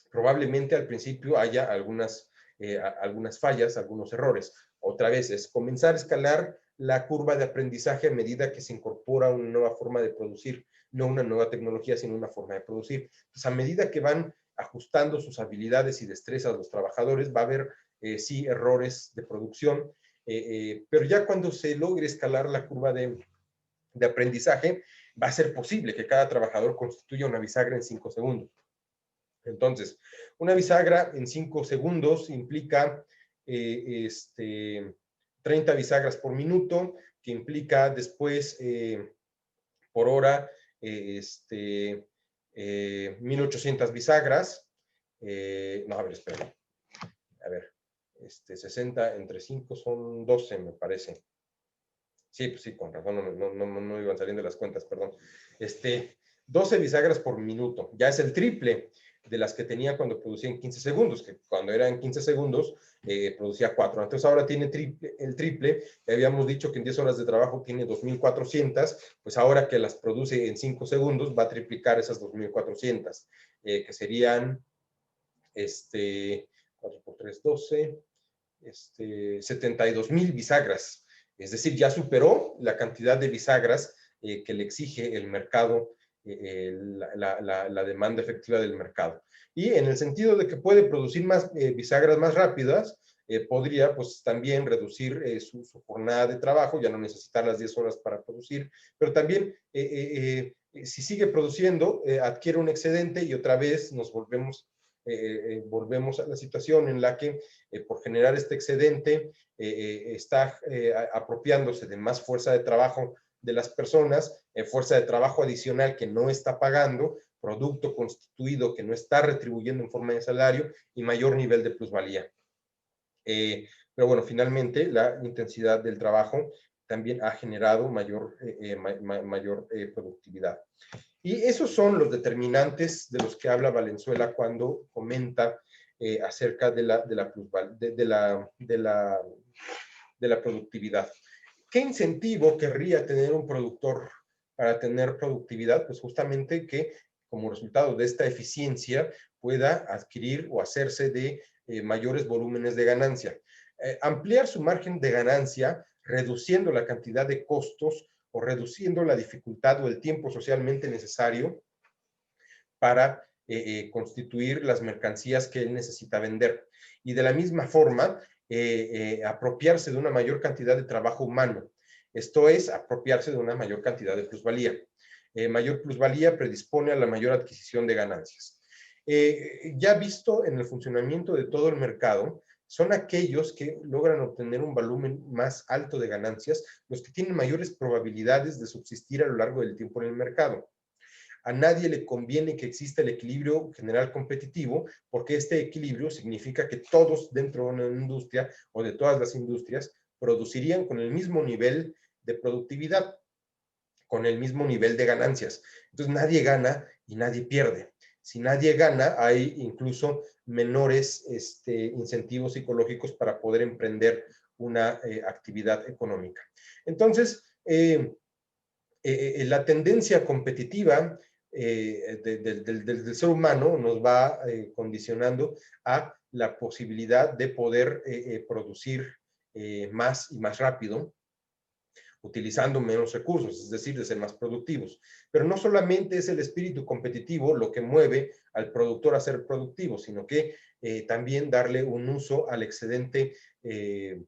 probablemente al principio haya algunas fallas, algunos errores. Otra vez es comenzar a escalar la curva de aprendizaje a medida que se incorpora una nueva forma de producir, no una nueva tecnología, sino una forma de producir. Entonces, a medida que van ajustando sus habilidades y destrezas los trabajadores, va a haber, sí, errores de producción, pero ya cuando se logre escalar la curva de aprendizaje, va a ser posible que cada trabajador constituya una bisagra en 5 segundos. Entonces, una bisagra en 5 segundos implica 30 bisagras por minuto, que implica después por hora 1800 bisagras. No, a ver, espera. A ver, 60 entre 5 son 12, me parece. Sí, pues sí, con razón, no iban saliendo las cuentas, perdón. 12 bisagras por minuto, ya es el triple de las que tenía cuando producía en 15 segundos, que cuando era en 15 segundos producía 4. Entonces ahora tiene el triple, ya habíamos dicho que en 10 horas de trabajo tiene 2.400, pues ahora que las produce en 5 segundos va a triplicar esas 2.400, que serían 4 por 3, 12, 72,000 bisagras. Es decir, ya superó la cantidad de bisagras que le exige el mercado, la demanda efectiva del mercado. Y en el sentido de que puede producir más bisagras más rápidas, podría pues también reducir su jornada de trabajo, ya no necesitar las 10 horas para producir, pero también si sigue produciendo, adquiere un excedente y otra vez nos volvemos a la situación en la que por generar este excedente está apropiándose de más fuerza de trabajo de las personas, fuerza de trabajo adicional que no está pagando, producto constituido que no está retribuyendo en forma de salario y mayor nivel de plusvalía. Pero bueno, finalmente la intensidad del trabajo también ha generado mayor productividad. Y esos son los determinantes de los que habla Valenzuela cuando comenta acerca de la productividad. ¿Qué incentivo querría tener un productor para tener productividad? Pues justamente que como resultado de esta eficiencia pueda adquirir o hacerse de mayores volúmenes de ganancia. Ampliar su margen de ganancia reduciendo la cantidad de costos o reduciendo la dificultad o el tiempo socialmente necesario para constituir las mercancías que él necesita vender. Y de la misma forma, apropiarse de una mayor cantidad de trabajo humano. Esto es, apropiarse de una mayor cantidad de plusvalía. Mayor plusvalía predispone a la mayor adquisición de ganancias. Ya visto en el funcionamiento de todo el mercado, son aquellos que logran obtener un volumen más alto de ganancias, los que tienen mayores probabilidades de subsistir a lo largo del tiempo en el mercado. A nadie le conviene que exista el equilibrio general competitivo, porque este equilibrio significa que todos dentro de una industria o de todas las industrias producirían con el mismo nivel de productividad, con el mismo nivel de ganancias. Entonces nadie gana y nadie pierde. Si nadie gana, hay incluso menores incentivos psicológicos para poder emprender una actividad económica. Entonces, la tendencia competitiva del ser humano nos va condicionando a la posibilidad de poder producir más y más rápido, utilizando menos recursos, es decir, de ser más productivos. Pero no solamente es el espíritu competitivo lo que mueve al productor a ser productivo, sino que también darle un uso al excedente de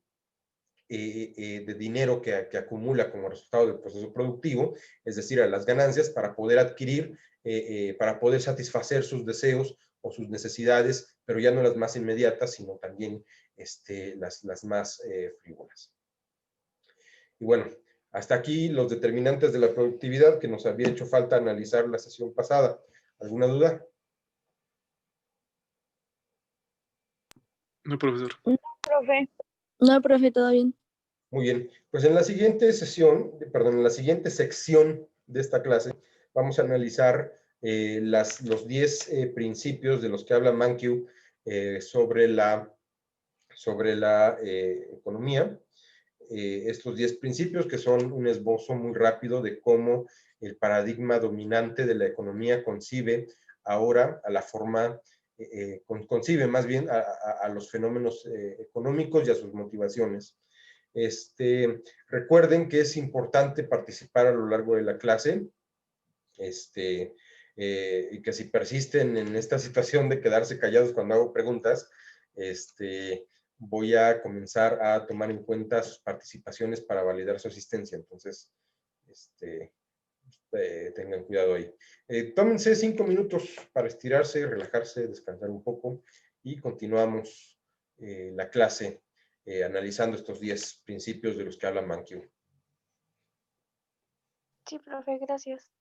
dinero que acumula como resultado del proceso productivo, es decir, a las ganancias para poder adquirir, para poder satisfacer sus deseos o sus necesidades, pero ya no las más inmediatas, sino también las más frívolas. Y bueno, hasta aquí los determinantes de la productividad que nos había hecho falta analizar la sesión pasada. ¿Alguna duda? No, profesor. No, profe. No, profe, todo bien. Muy bien, pues en la siguiente sesión, perdón, en la siguiente sección de esta clase, vamos a analizar los 10 principios de los que habla Mankiw sobre la economía. Estos 10 principios, que son un esbozo muy rápido de cómo el paradigma dominante de la economía concibe ahora a la forma, concibe más bien a los fenómenos económicos y a sus motivaciones. Recuerden que es importante participar a lo largo de la clase, y que si persisten en esta situación de quedarse callados cuando hago preguntas, voy a comenzar a tomar en cuenta sus participaciones para validar su asistencia. Entonces, tengan cuidado ahí. Tómense 5 minutos para estirarse, relajarse, descansar un poco y continuamos la clase analizando estos 10 principios de los que habla Mankiw. Sí, profe, gracias.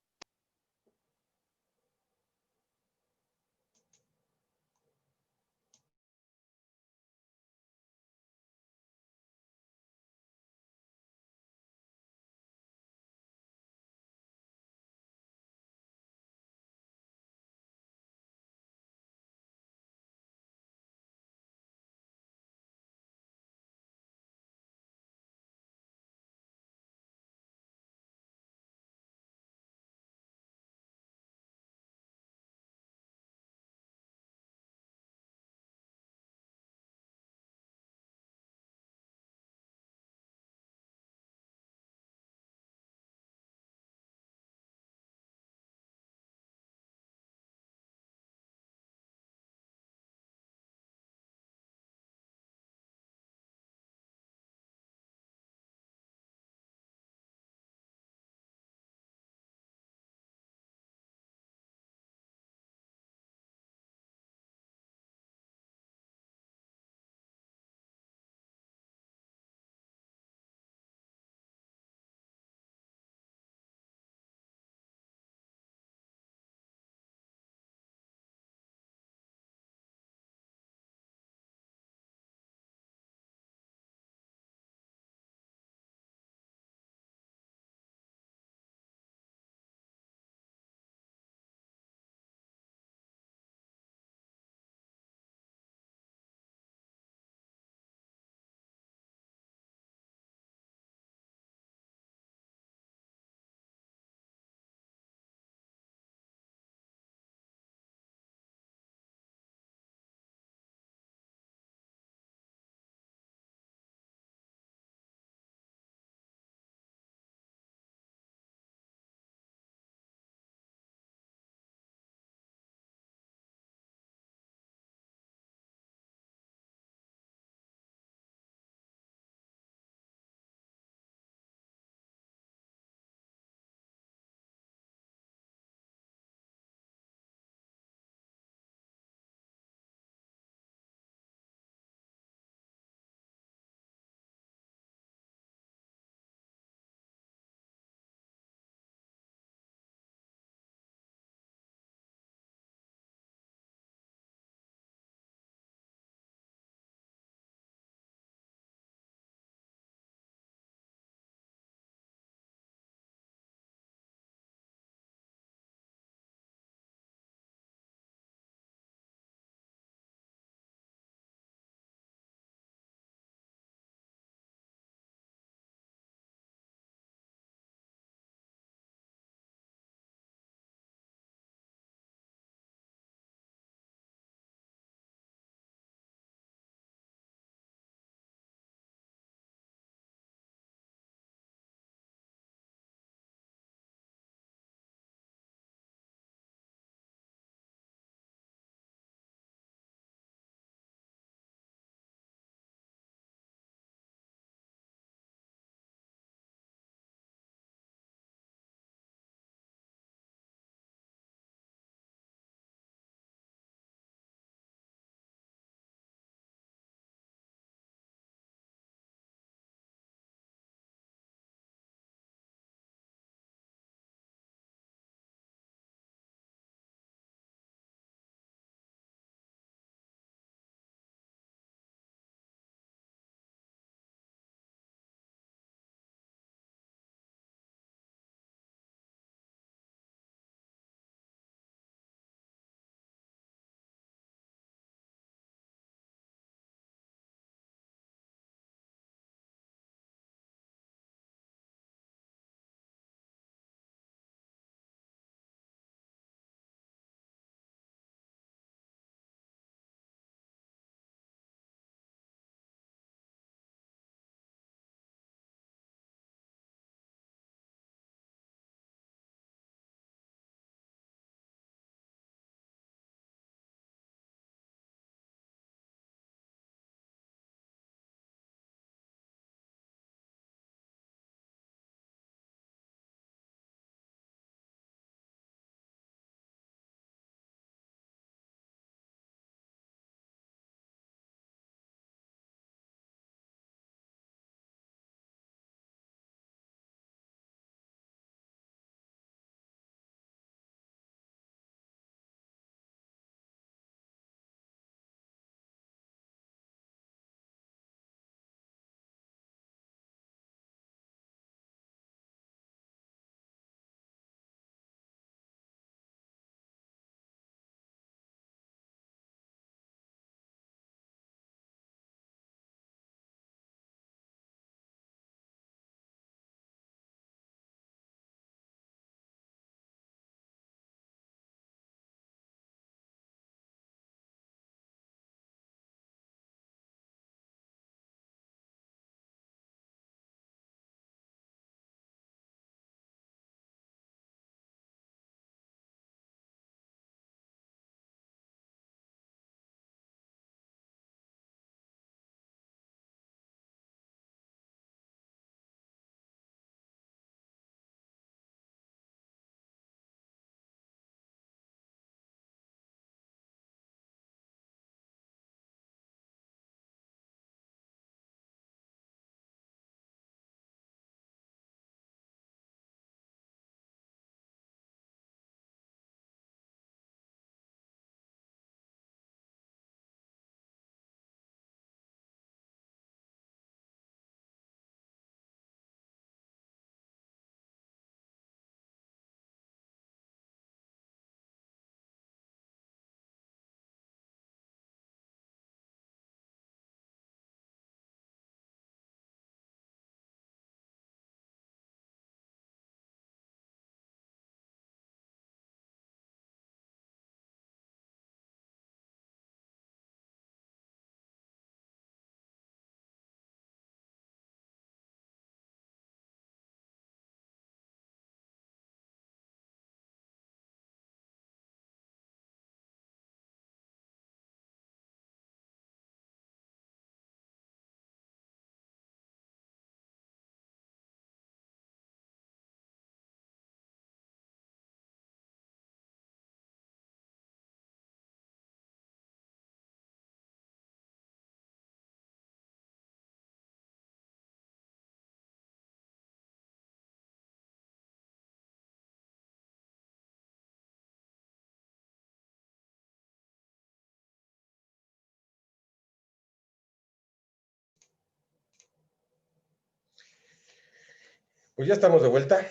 Pues ya estamos de vuelta.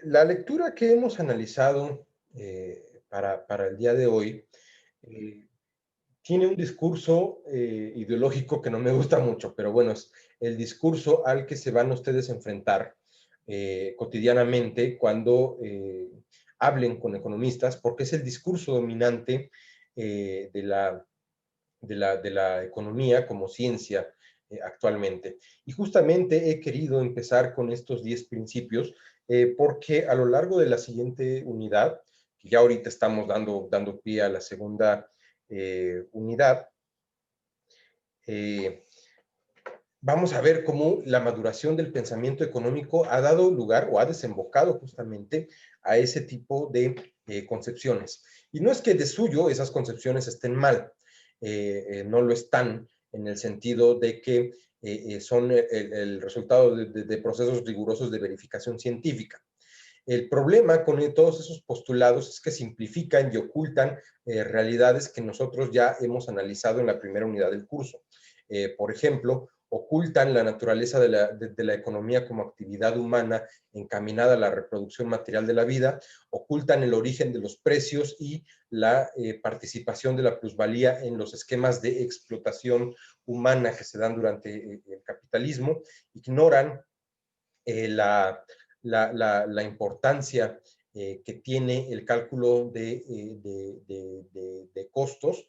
La lectura que hemos analizado para el día de hoy tiene un discurso ideológico que no me gusta mucho, pero bueno, es el discurso al que se van ustedes a enfrentar cotidianamente cuando hablen con economistas, porque es el discurso dominante de la economía como ciencia actualmente. Y justamente he querido empezar con estos 10 principios porque a lo largo de la siguiente unidad, que ya ahorita estamos dando pie a la segunda unidad, vamos a ver cómo la maduración del pensamiento económico ha dado lugar o ha desembocado justamente a ese tipo de concepciones. Y no es que de suyo esas concepciones estén mal, no lo están en el sentido de que son el resultado de procesos rigurosos de verificación científica. El problema con todos esos postulados es que simplifican y ocultan realidades que nosotros ya hemos analizado en la primera unidad del curso. Por ejemplo, ocultan la naturaleza de la economía como actividad humana encaminada a la reproducción material de la vida, ocultan el origen de los precios y la participación de la plusvalía en los esquemas de explotación humana que se dan durante el capitalismo, ignoran la importancia que tiene el cálculo de costos.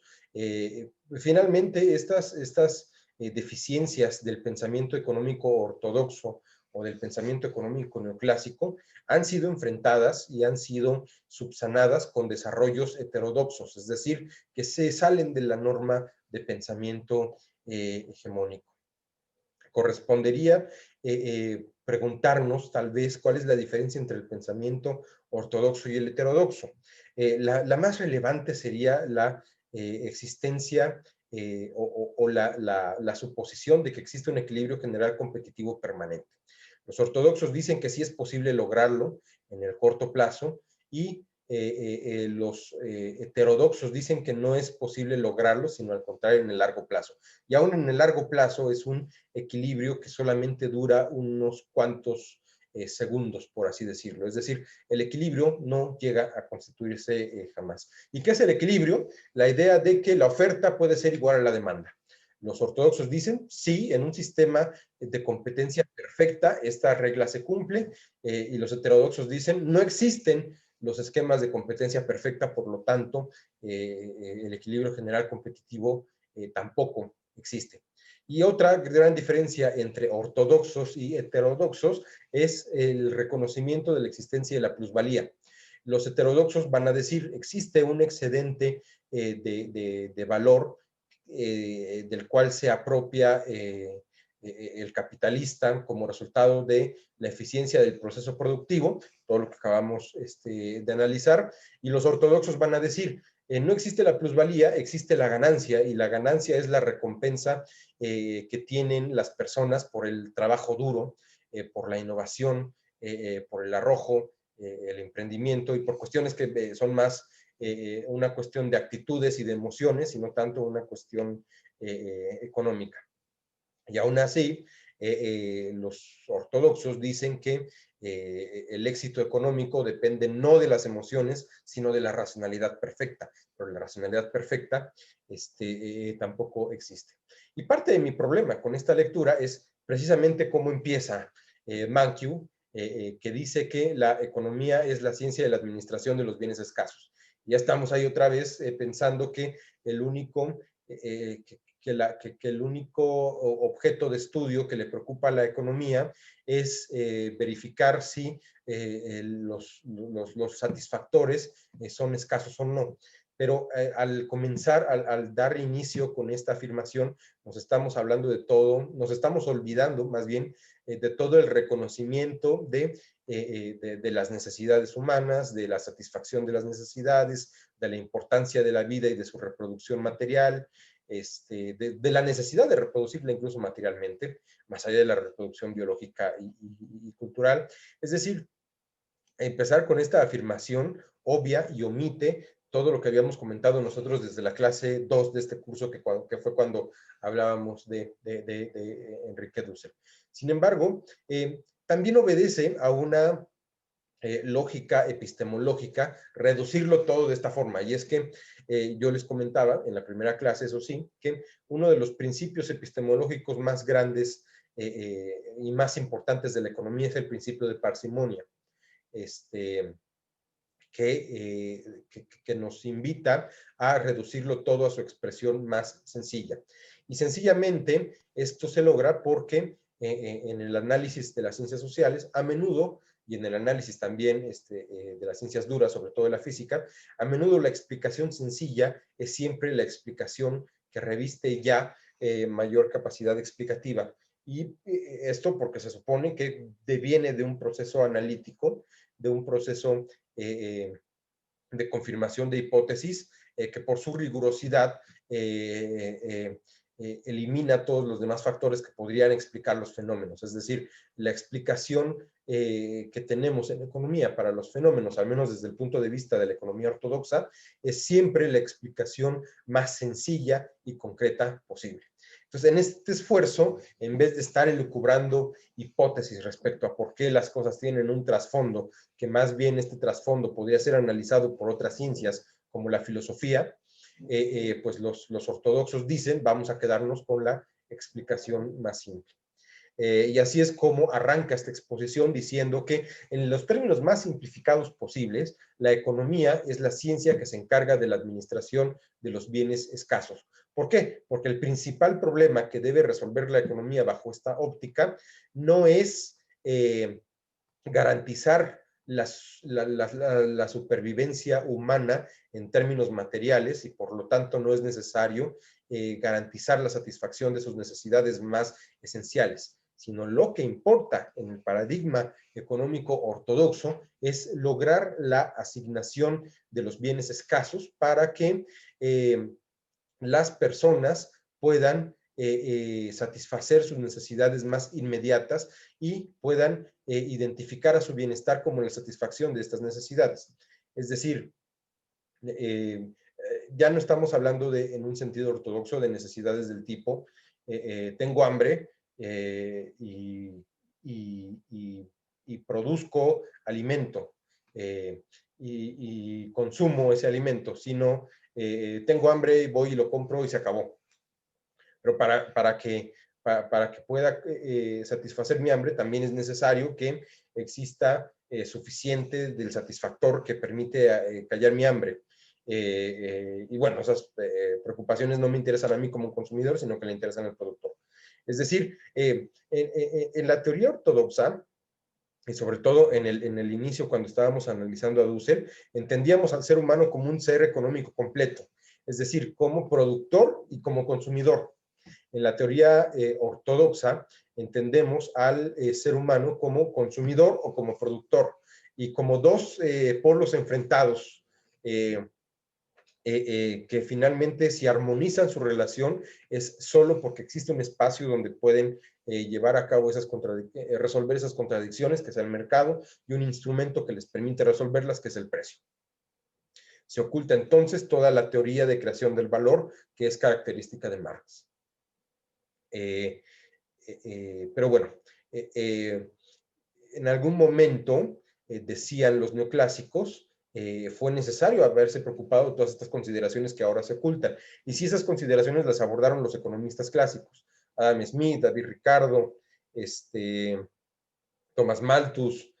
Finalmente, estas deficiencias del pensamiento económico ortodoxo o del pensamiento económico neoclásico han sido enfrentadas y han sido subsanadas con desarrollos heterodoxos, es decir, que se salen de la norma de pensamiento hegemónico. Correspondería preguntarnos tal vez cuál es la diferencia entre el pensamiento ortodoxo y el heterodoxo. La más relevante sería la existencia o la suposición de que existe un equilibrio general competitivo permanente. Los ortodoxos dicen que sí es posible lograrlo en el corto plazo y los heterodoxos dicen que no es posible lograrlo, sino al contrario en el largo plazo. Y aún en el largo plazo es un equilibrio que solamente dura unos cuantos segundos, por así decirlo. Es decir, el equilibrio no llega a constituirse jamás. ¿Y qué es el equilibrio? La idea de que la oferta puede ser igual a la demanda. Los ortodoxos dicen, sí, en un sistema de competencia perfecta, esta regla se cumple, y los heterodoxos dicen, no existen los esquemas de competencia perfecta, por lo tanto, el equilibrio general competitivo tampoco existe. Y otra gran diferencia entre ortodoxos y heterodoxos es el reconocimiento de la existencia de la plusvalía. Los heterodoxos van a decir, existe un excedente de valor del cual se apropia el capitalista como resultado de la eficiencia del proceso productivo, todo lo que acabamos de analizar, y los ortodoxos van a decir, no existe la plusvalía, existe la ganancia, y la ganancia es la recompensa que tienen las personas por el trabajo duro, por la innovación, por el arrojo, el emprendimiento, y por cuestiones que son más una cuestión de actitudes y de emociones, y no tanto una cuestión económica. Y aún así, los ortodoxos dicen que el éxito económico depende no de las emociones, sino de la racionalidad perfecta. Pero la racionalidad perfecta tampoco existe. Y parte de mi problema con esta lectura es precisamente cómo empieza Mankiw, que dice que la economía es la ciencia de la administración de los bienes escasos. Ya estamos ahí otra vez pensando que el único que el único objeto de estudio que le preocupa a la economía es verificar si los satisfactores son escasos o no. Pero al comenzar, al dar inicio con esta afirmación, nos estamos hablando de todo, nos estamos olvidando más bien de todo el reconocimiento de las necesidades humanas, de la satisfacción de las necesidades, de la importancia de la vida y de su reproducción material, de la necesidad de reproducirla incluso materialmente, más allá de la reproducción biológica y cultural. Es decir, empezar con esta afirmación obvia y omite todo lo que habíamos comentado nosotros desde la clase 2 de este curso, que fue cuando hablábamos de Enrique Dussel. Sin embargo, también obedece a una lógica epistemológica, reducirlo todo de esta forma. Y es que yo les comentaba en la primera clase, eso sí, que uno de los principios epistemológicos más grandes y más importantes de la economía es el principio de parsimonia, que nos invita a reducirlo todo a su expresión más sencilla. Y sencillamente esto se logra porque en el análisis de las ciencias sociales, a menudo, y en el análisis también de las ciencias duras, sobre todo de la física, a menudo la explicación sencilla es siempre la explicación que reviste ya mayor capacidad explicativa. Y esto porque se supone que deviene de un proceso analítico, de un proceso de confirmación de hipótesis, que por su rigurosidad elimina todos los demás factores que podrían explicar los fenómenos. Es decir, la explicación que tenemos en economía para los fenómenos, al menos desde el punto de vista de la economía ortodoxa, es siempre la explicación más sencilla y concreta posible. Entonces, en este esfuerzo, en vez de estar elucubrando hipótesis respecto a por qué las cosas tienen un trasfondo, que más bien este trasfondo podría ser analizado por otras ciencias como la filosofía, pues los ortodoxos dicen, vamos a quedarnos con la explicación más simple. Y así es como arranca esta exposición diciendo que en los términos más simplificados posibles, la economía es la ciencia que se encarga de la administración de los bienes escasos. ¿Por qué? Porque el principal problema que debe resolver la economía bajo esta óptica no es garantizar la supervivencia humana en términos materiales y por lo tanto no es necesario garantizar la satisfacción de sus necesidades más esenciales, sino lo que importa en el paradigma económico ortodoxo es lograr la asignación de los bienes escasos para que las personas puedan satisfacer sus necesidades más inmediatas y puedan identificar a su bienestar como la satisfacción de estas necesidades. Es decir, ya no estamos hablando en un sentido ortodoxo de necesidades del tipo, tengo hambre y produzco alimento y consumo ese alimento, sino tengo hambre, voy y lo compro y se acabó. Pero para que pueda satisfacer mi hambre, también es necesario que exista suficiente del satisfactor que permite callar mi hambre. Y bueno, esas preocupaciones no me interesan a mí como consumidor, sino que le interesan al productor. Es decir, en la teoría ortodoxa, y sobre todo en el inicio, cuando estábamos analizando a Dussel, entendíamos al ser humano como un ser económico completo, es decir, como productor y como consumidor. En la teoría ortodoxa entendemos al ser humano como consumidor o como productor y como dos polos enfrentados que finalmente si armonizan su relación es solo porque existe un espacio donde pueden llevar a cabo resolver esas contradicciones, que es el mercado, y un instrumento que les permite resolverlas, que es el precio. Se oculta entonces toda la teoría de creación del valor, que es característica de Marx. Pero bueno, en algún momento, decían los neoclásicos, fue necesario haberse preocupado de todas estas consideraciones que ahora se ocultan. Y si esas consideraciones las abordaron los economistas clásicos, Adam Smith, David Ricardo, Thomas Malthus,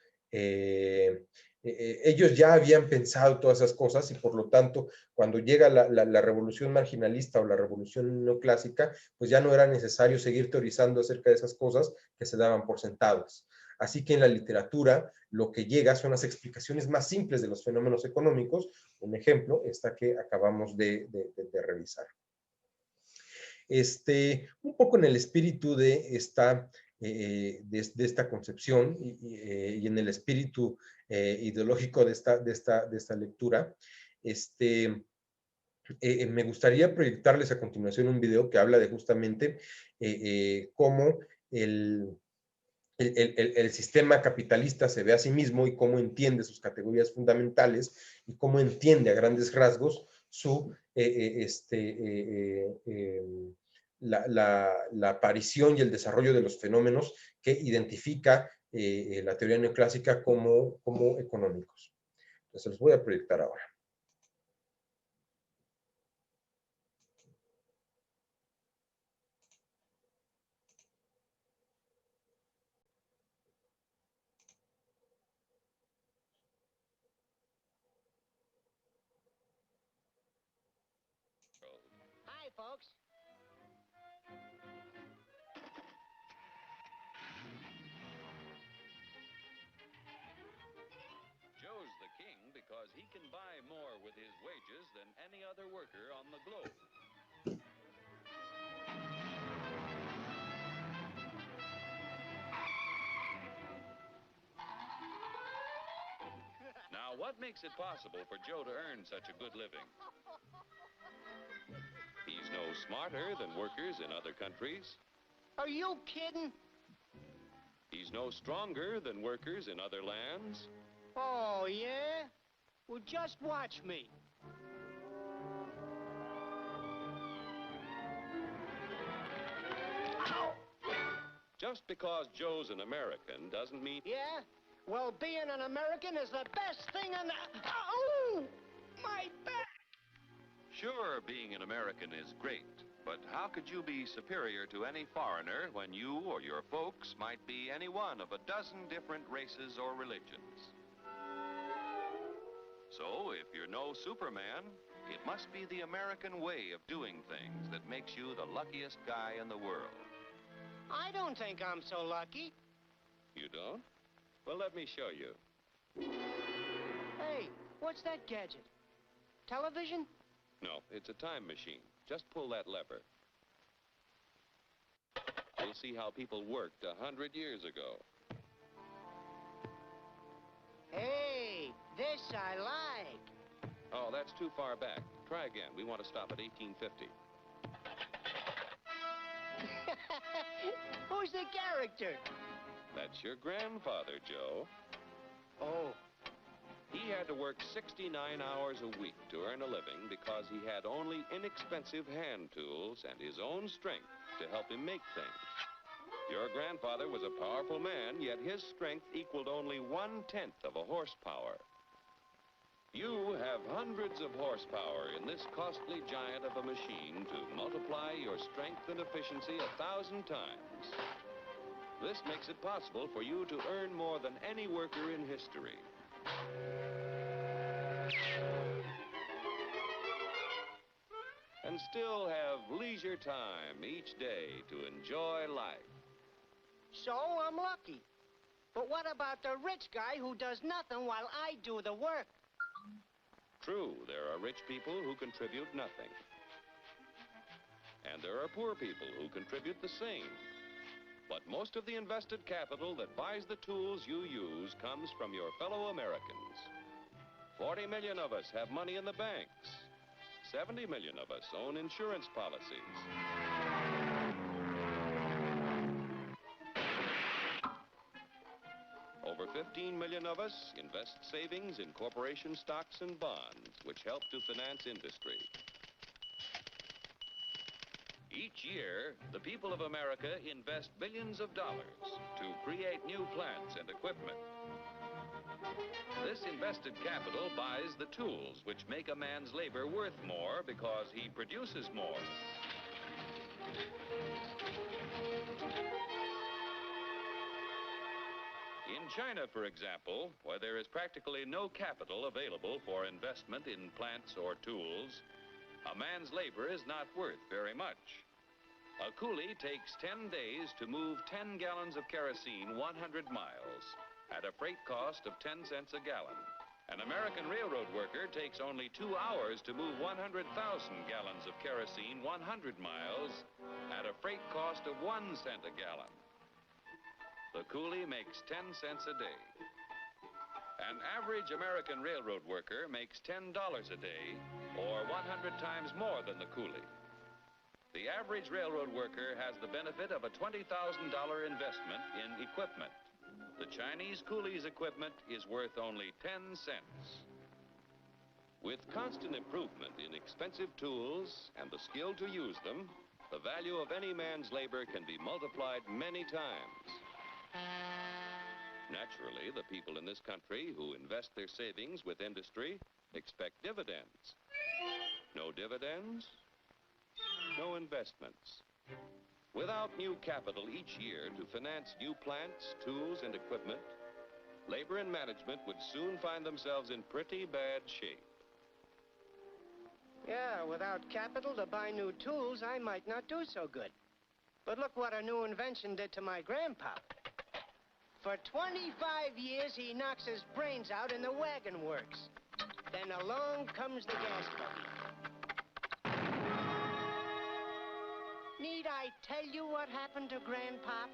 ellos ya habían pensado todas esas cosas y por lo tanto, cuando llega la revolución marginalista o la revolución neoclásica, pues ya no era necesario seguir teorizando acerca de esas cosas que se daban por sentadas. Así que en la literatura lo que llega son las explicaciones más simples de los fenómenos económicos. Un ejemplo, esta que acabamos de revisar. Un poco en el espíritu de esta concepción y en el espíritu ideológico de esta lectura, me gustaría proyectarles a continuación un video que habla de justamente cómo el sistema capitalista se ve a sí mismo y cómo entiende sus categorías fundamentales y cómo entiende a grandes rasgos su, la aparición y el desarrollo de los fenómenos que identifica la teoría neoclásica como económicos. Entonces los voy a proyectar ahora. Hi, folks. Joe's the king because he can buy more with his wages than any other worker on the globe. Now, what makes it possible for Joe to earn such a good living? He's no smarter than workers in other countries. Are you kidding? He's no stronger than workers in other lands. Oh, yeah? Well, just watch me. Just because Joe's an American doesn't mean... Yeah? Well, being an American is the best thing in the... Oh! My back! Sure, being an American is great, but how could you be superior to any foreigner when you or your folks might be any one of a dozen different races or religions? So, if you're no Superman, it must be the American way of doing things that makes you the luckiest guy in the world. I don't think I'm so lucky. You don't? Well, let me show you. Hey, what's that gadget? Television? No, it's a time machine. Just pull that lever. You'll see how people worked 100 years ago. Hey, this I like. Oh, that's too far back. Try again. We want to stop at 1850. Who's the character? That's your grandfather, Joe. Oh. He had to work 69 hours a week to earn a living because he had only inexpensive hand tools and his own strength to help him make things. Your grandfather was a powerful man, yet his strength equaled only 1/10 of a horsepower. You have hundreds of horsepower in this costly giant of a machine to multiply your strength and efficiency 1,000 times. This makes it possible for you to earn more than any worker in history. And still have leisure time each day to enjoy life. So I'm lucky. But what about the rich guy who does nothing while I do the work? True, there are rich people who contribute nothing. And there are poor people who contribute the same. But most of the invested capital that buys the tools you use comes from your fellow Americans. 40 million of us have money in the banks. 70 million of us own insurance policies. Over 15 million of us invest savings in corporation stocks and bonds, which help to finance industry. Each year, the people of America invest billions of dollars to create new plants and equipment. This invested capital buys the tools which make a man's labor worth more because he produces more. In China, for example, where there is practically no capital available for investment in plants or tools, a man's labor is not worth very much. A coolie takes 10 days to move 10 gallons of kerosene 100 miles at a freight cost of 10 cents a gallon. An American railroad worker takes only 2 hours to move 100,000 gallons of kerosene 100 miles at a freight cost of 1 cent a gallon. The coolie makes 10 cents a day. An average American railroad worker makes $10 a day, or 100 times more than the coolie. The average railroad worker has the benefit of a $20,000 investment in equipment. The Chinese coolie's equipment is worth only 10 cents. With constant improvement in expensive tools and the skill to use them, the value of any man's labor can be multiplied many times. Naturally, the people in this country who invest their savings with industry expect dividends. No dividends, no investments. Without new capital each year to finance new plants, tools, and equipment, labor and management would soon find themselves in pretty bad shape. Yeah, without capital to buy new tools, I might not do so good. But look what a new invention did to my grandpa. For 25 years, he knocks his brains out in the wagon works. Then along comes the gas buggy. Need I tell you what happened to Grandpop?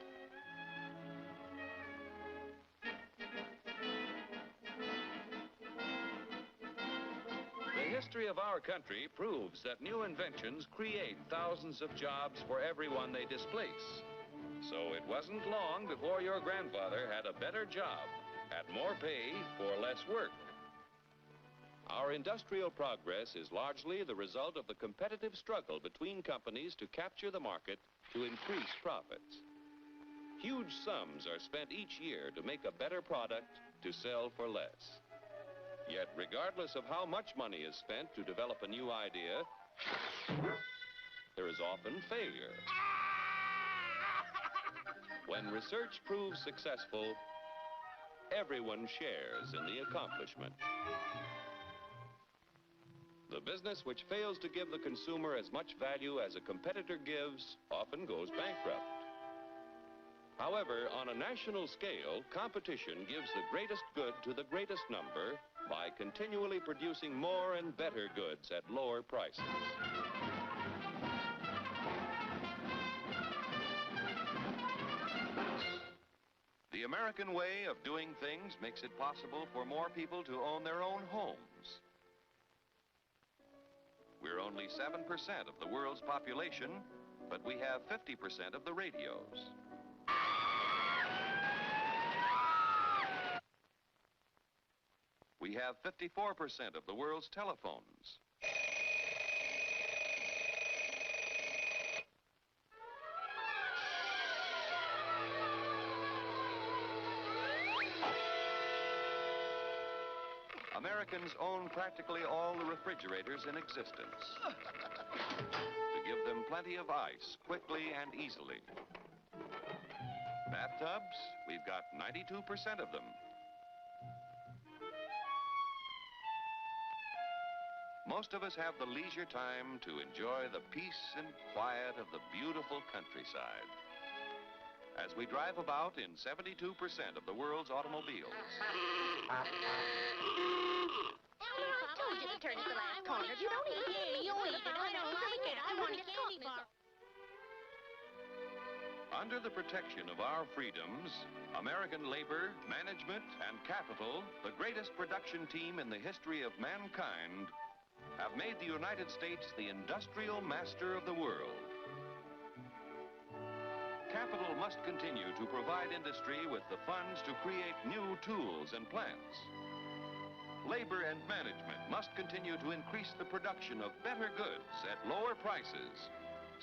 The history of our country proves that new inventions create thousands of jobs for everyone they displace. So it wasn't long before your grandfather had a better job, had more pay for less work. Our industrial progress is largely the result of the competitive struggle between companies to capture the market to increase profits. Huge sums are spent each year to make a better product to sell for less. Yet, regardless of how much money is spent to develop a new idea, there is often failure. When research proves successful, everyone shares in the accomplishment. The business which fails to give the consumer as much value as a competitor gives often goes bankrupt. However, on a national scale, competition gives the greatest good to the greatest number by continually producing more and better goods at lower prices. The American way of doing things makes it possible for more people to own their own homes. We're only 7% of the world's population, but we have 50% of the radios. We have 54% of the world's telephones. Americans own practically all the refrigerators in existence to give them plenty of ice quickly and easily. Bathtubs, we've got 92% of them. Most of us have the leisure time to enjoy the peace and quiet of the beautiful countryside. As we drive about in 72% of the world's automobiles. I told you to turn at the last corner. You don't eat it. You eat it. I don't like it. I want a candy bar. Under the protection of our freedoms, American labor, management, and capital, the greatest production team in the history of mankind, have made the United States the industrial master of the world. Capital must continue to provide industry with the funds to create new tools and plants. Labor and management must continue to increase the production of better goods at lower prices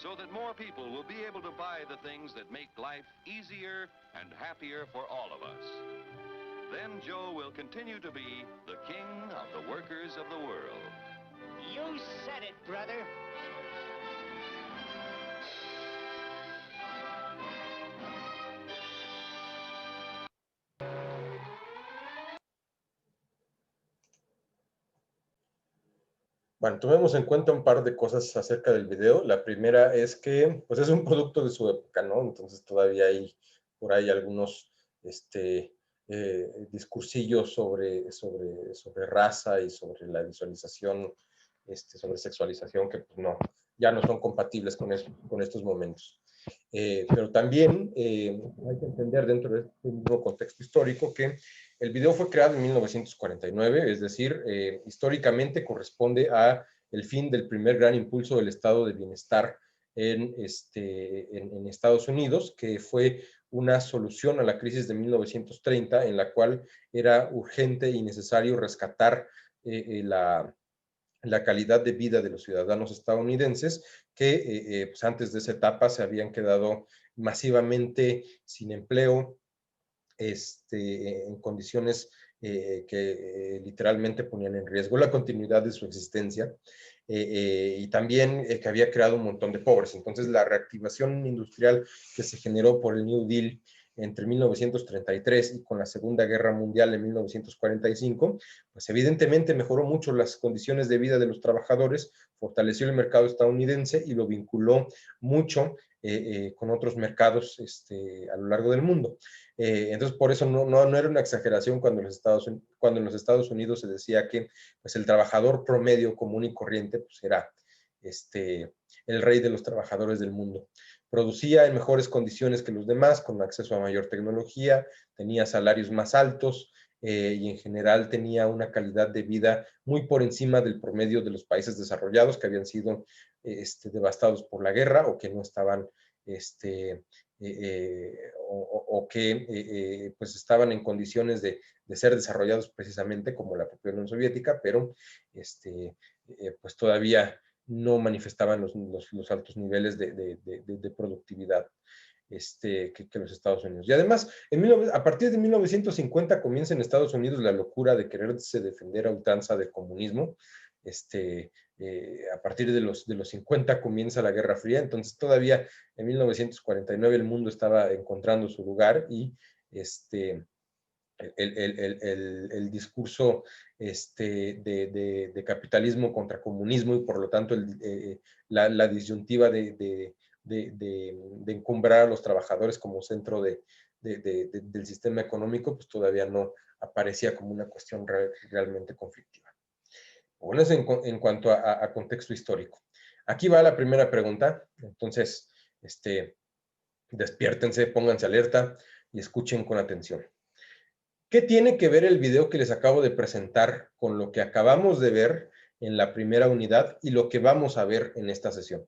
so that more people will be able to buy the things that make life easier and happier for all of us. Then Joe will continue to be the king of the workers of the world. You said it, brother. Bueno, tomemos en cuenta un par de cosas acerca del video. La primera es que pues es un producto de su época, ¿no? Entonces todavía hay por ahí algunos discursillos sobre raza y sobre la visualización, sobre sexualización, que pues no, ya no son compatibles con estos momentos. Pero también hay que entender dentro de este mismo contexto histórico que el video fue creado en 1949, es decir, históricamente corresponde a el fin del primer gran impulso del estado de bienestar en Estados Unidos, que fue una solución a la crisis de 1930, en la cual era urgente y necesario rescatar la calidad de vida de los ciudadanos estadounidenses que pues antes de esa etapa se habían quedado masivamente sin empleo, en condiciones que literalmente ponían en riesgo la continuidad de su existencia, y también que había creado un montón de pobres. Entonces, la reactivación industrial que se generó por el New Deal entre 1933 y con la Segunda Guerra Mundial en 1945, pues evidentemente mejoró mucho las condiciones de vida de los trabajadores, fortaleció el mercado estadounidense y lo vinculó mucho con otros mercados a lo largo del mundo. Entonces, por eso no era una exageración cuando en los Estados Unidos se decía que pues, el trabajador promedio común y corriente pues, era el rey de los trabajadores del mundo. Producía en mejores condiciones que los demás, con acceso a mayor tecnología, tenía salarios más altos, y en general tenía una calidad de vida muy por encima del promedio de los países desarrollados que habían sido devastados por la guerra o que no estaban o que pues estaban en condiciones de ser desarrollados precisamente como la propia Unión Soviética, pero pues todavía no manifestaban los altos niveles de productividad que los Estados Unidos. Y además, a partir de 1950 comienza en Estados Unidos la locura de quererse defender a ultranza del comunismo. A partir de los 50 comienza la Guerra Fría, entonces todavía en 1949 el mundo estaba encontrando su lugar y el discurso de capitalismo contra comunismo y por lo tanto la disyuntiva de encumbrar a los trabajadores como centro del sistema económico, pues todavía no aparecía como una cuestión realmente conflictiva. Bueno, eso en cuanto a contexto histórico. Aquí va la primera pregunta, entonces despiértense, pónganse alerta y escuchen con atención. ¿Qué tiene que ver el video que les acabo de presentar con lo que acabamos de ver en la primera unidad y lo que vamos a ver en esta sesión?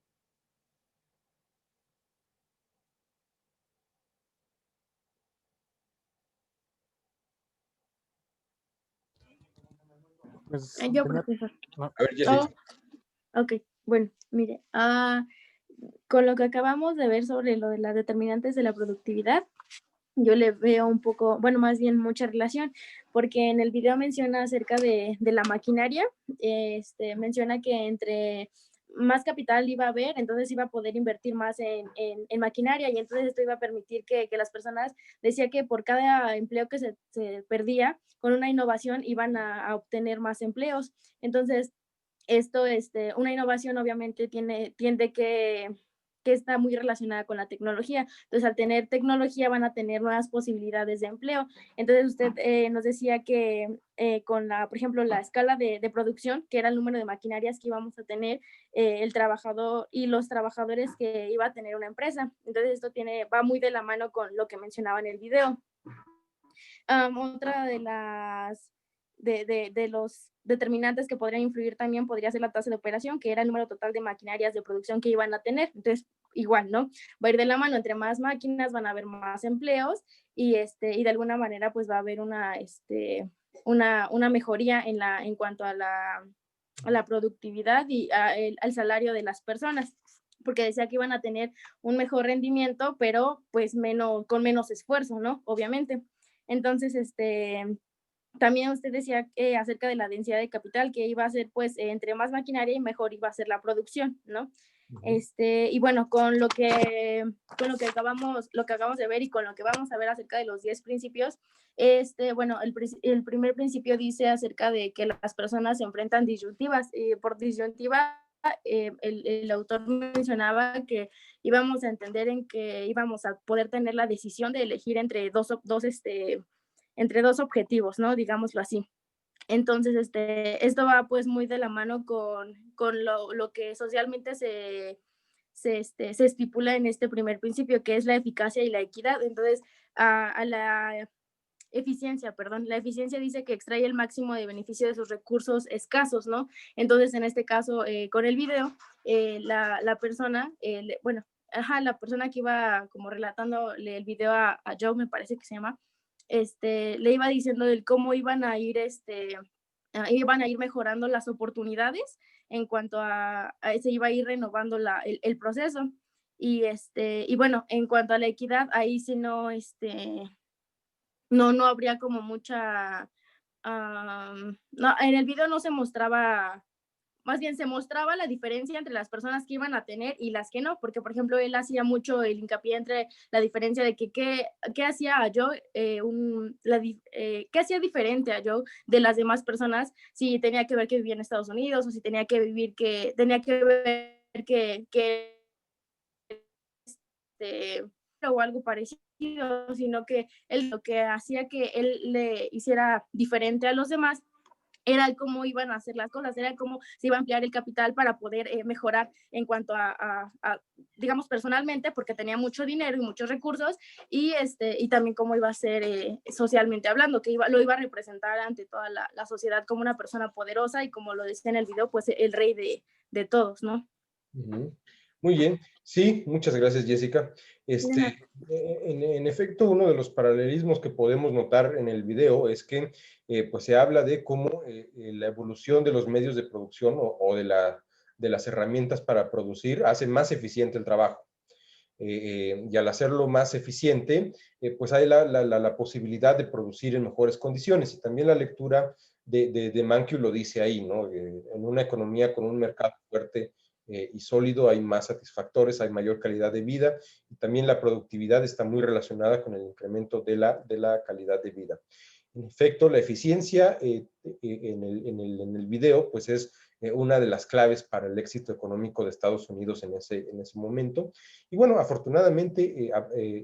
Pues, Yo, profesor. A ver, Jessy. Ok, bueno, mire, con lo que acabamos de ver sobre lo de las determinantes de la productividad, yo le veo un poco, bueno, más bien mucha relación, porque en el video menciona acerca de la maquinaria, menciona que entre más capital iba a haber, entonces iba a poder invertir más en maquinaria y entonces esto iba a permitir que las personas, decía que por cada empleo que se perdía, con una innovación iban a obtener más empleos. Entonces, esto, una innovación obviamente tiende que está muy relacionada con la tecnología. Entonces, al tener tecnología van a tener nuevas posibilidades de empleo. Entonces, usted nos decía que con por ejemplo, la escala de producción, que era el número de maquinarias que íbamos a tener, el trabajador y los trabajadores que iba a tener una empresa. Entonces, esto va muy de la mano con lo que mencionaba en el video. Otra de los determinantes que podrían influir también podría ser la tasa de operación, que era el número total de maquinarias de producción que iban a tener. Entonces, igual, ¿no? Va a ir de la mano, entre más máquinas van a haber más empleos y de alguna manera pues va a haber una mejoría en cuanto a la productividad y al salario de las personas, porque decía que iban a tener un mejor rendimiento, pero pues con menos esfuerzo, ¿no? Obviamente. Entonces, también usted decía acerca de la densidad de capital, que iba a ser, pues, entre más maquinaria y mejor iba a ser la producción, ¿no? Y bueno, con lo que acabamos de ver y con lo que vamos a ver acerca de los 10 principios, bueno, el primer principio dice acerca de que las personas se enfrentan disyuntivas. Por disyuntiva, el autor mencionaba que íbamos a entender en que íbamos a poder tener la decisión de elegir entre entre dos objetivos, ¿no? Digámoslo así. Entonces, esto va pues muy de la mano con lo que socialmente se estipula en este primer principio, que es la eficacia y la equidad. Entonces, a la eficiencia, la eficiencia dice que extrae el máximo de beneficio de sus recursos escasos, ¿no? Entonces, en este caso, con el video, la persona, bueno, ajá, la persona que iba como relatando el video a Joe, me parece que se llama, le iba diciendo del cómo iban a ir, iban a ir mejorando las oportunidades en cuanto a se iba a ir renovando el proceso. Y bueno, en cuanto a la equidad, ahí sí no, no habría como mucha, no, en el video no se mostraba, más bien se mostraba la diferencia entre las personas que iban a tener y las que no, porque por ejemplo él hacía mucho el hincapié entre la diferencia de que qué hacía a Joe, qué hacía diferente a Joe de las demás personas, si tenía que ver que vivía en Estados Unidos o si tenía que ver que o algo parecido, sino que él lo que hacía que él le hiciera diferente a los demás era cómo iban a hacer las cosas, era cómo se iba a ampliar el capital para poder mejorar en cuanto digamos, personalmente, porque tenía mucho dinero y muchos recursos, y también cómo iba a ser socialmente hablando, que lo iba a representar ante toda la sociedad como una persona poderosa y, como lo decía en el video, pues el rey de todos, ¿no? Muy bien, sí, muchas gracias, Jessica. En efecto, uno de los paralelismos que podemos notar en el video es que pues se habla de cómo la evolución de los medios de producción o de las herramientas para producir hace más eficiente el trabajo. Y al hacerlo más eficiente, pues hay la posibilidad de producir en mejores condiciones. Y también la lectura de Mankiw lo dice ahí, ¿no? En una economía con un mercado fuerte y sólido hay más satisfactores, hay mayor calidad de vida, y también la productividad está muy relacionada con el incremento de la calidad de vida. En efecto, la eficiencia en el video pues es una de las claves para el éxito económico de Estados Unidos en ese momento. Y bueno, afortunadamente,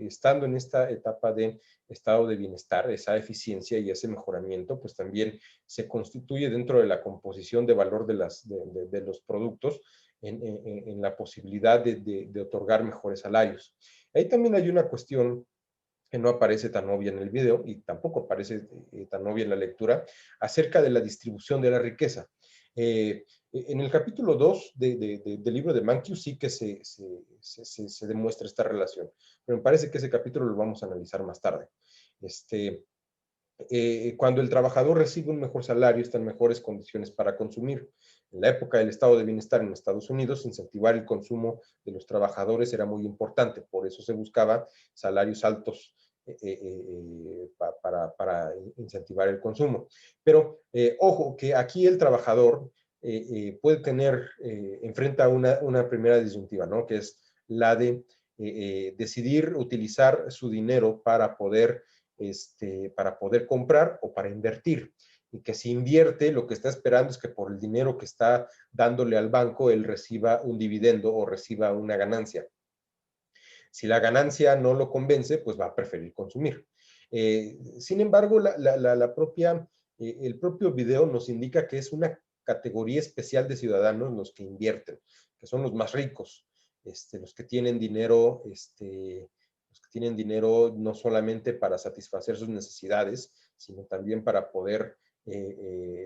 estando en esta etapa de estado de bienestar, esa eficiencia y ese mejoramiento, pues también se constituye dentro de la composición de valor de los productos en la posibilidad de otorgar mejores salarios. Ahí también hay una cuestión que no aparece tan obvia en el video y tampoco aparece tan obvia en la lectura, acerca de la distribución de la riqueza. En el capítulo 2 del libro de Mankiw sí que se demuestra esta relación, pero me parece que ese capítulo lo vamos a analizar más tarde. Cuando el trabajador recibe un mejor salario, está en mejores condiciones para consumir. En la época del estado de bienestar en Estados Unidos, incentivar el consumo de los trabajadores era muy importante, por eso se buscaba salarios altos para incentivar el consumo. Pero ojo, que aquí el trabajador puede enfrenta una primera disyuntiva, ¿no? Que es la de decidir utilizar su dinero para poder comprar o para invertir. Y que si invierte, lo que está esperando es que por el dinero que está dándole al banco, él reciba un dividendo o reciba una ganancia. Si la ganancia no lo convence, pues va a preferir consumir. Sin embargo, el propio video nos indica que es una categoría especial de ciudadanos los que invierten, que son los más ricos, los que tienen dinero, no solamente para satisfacer sus necesidades, sino también para poder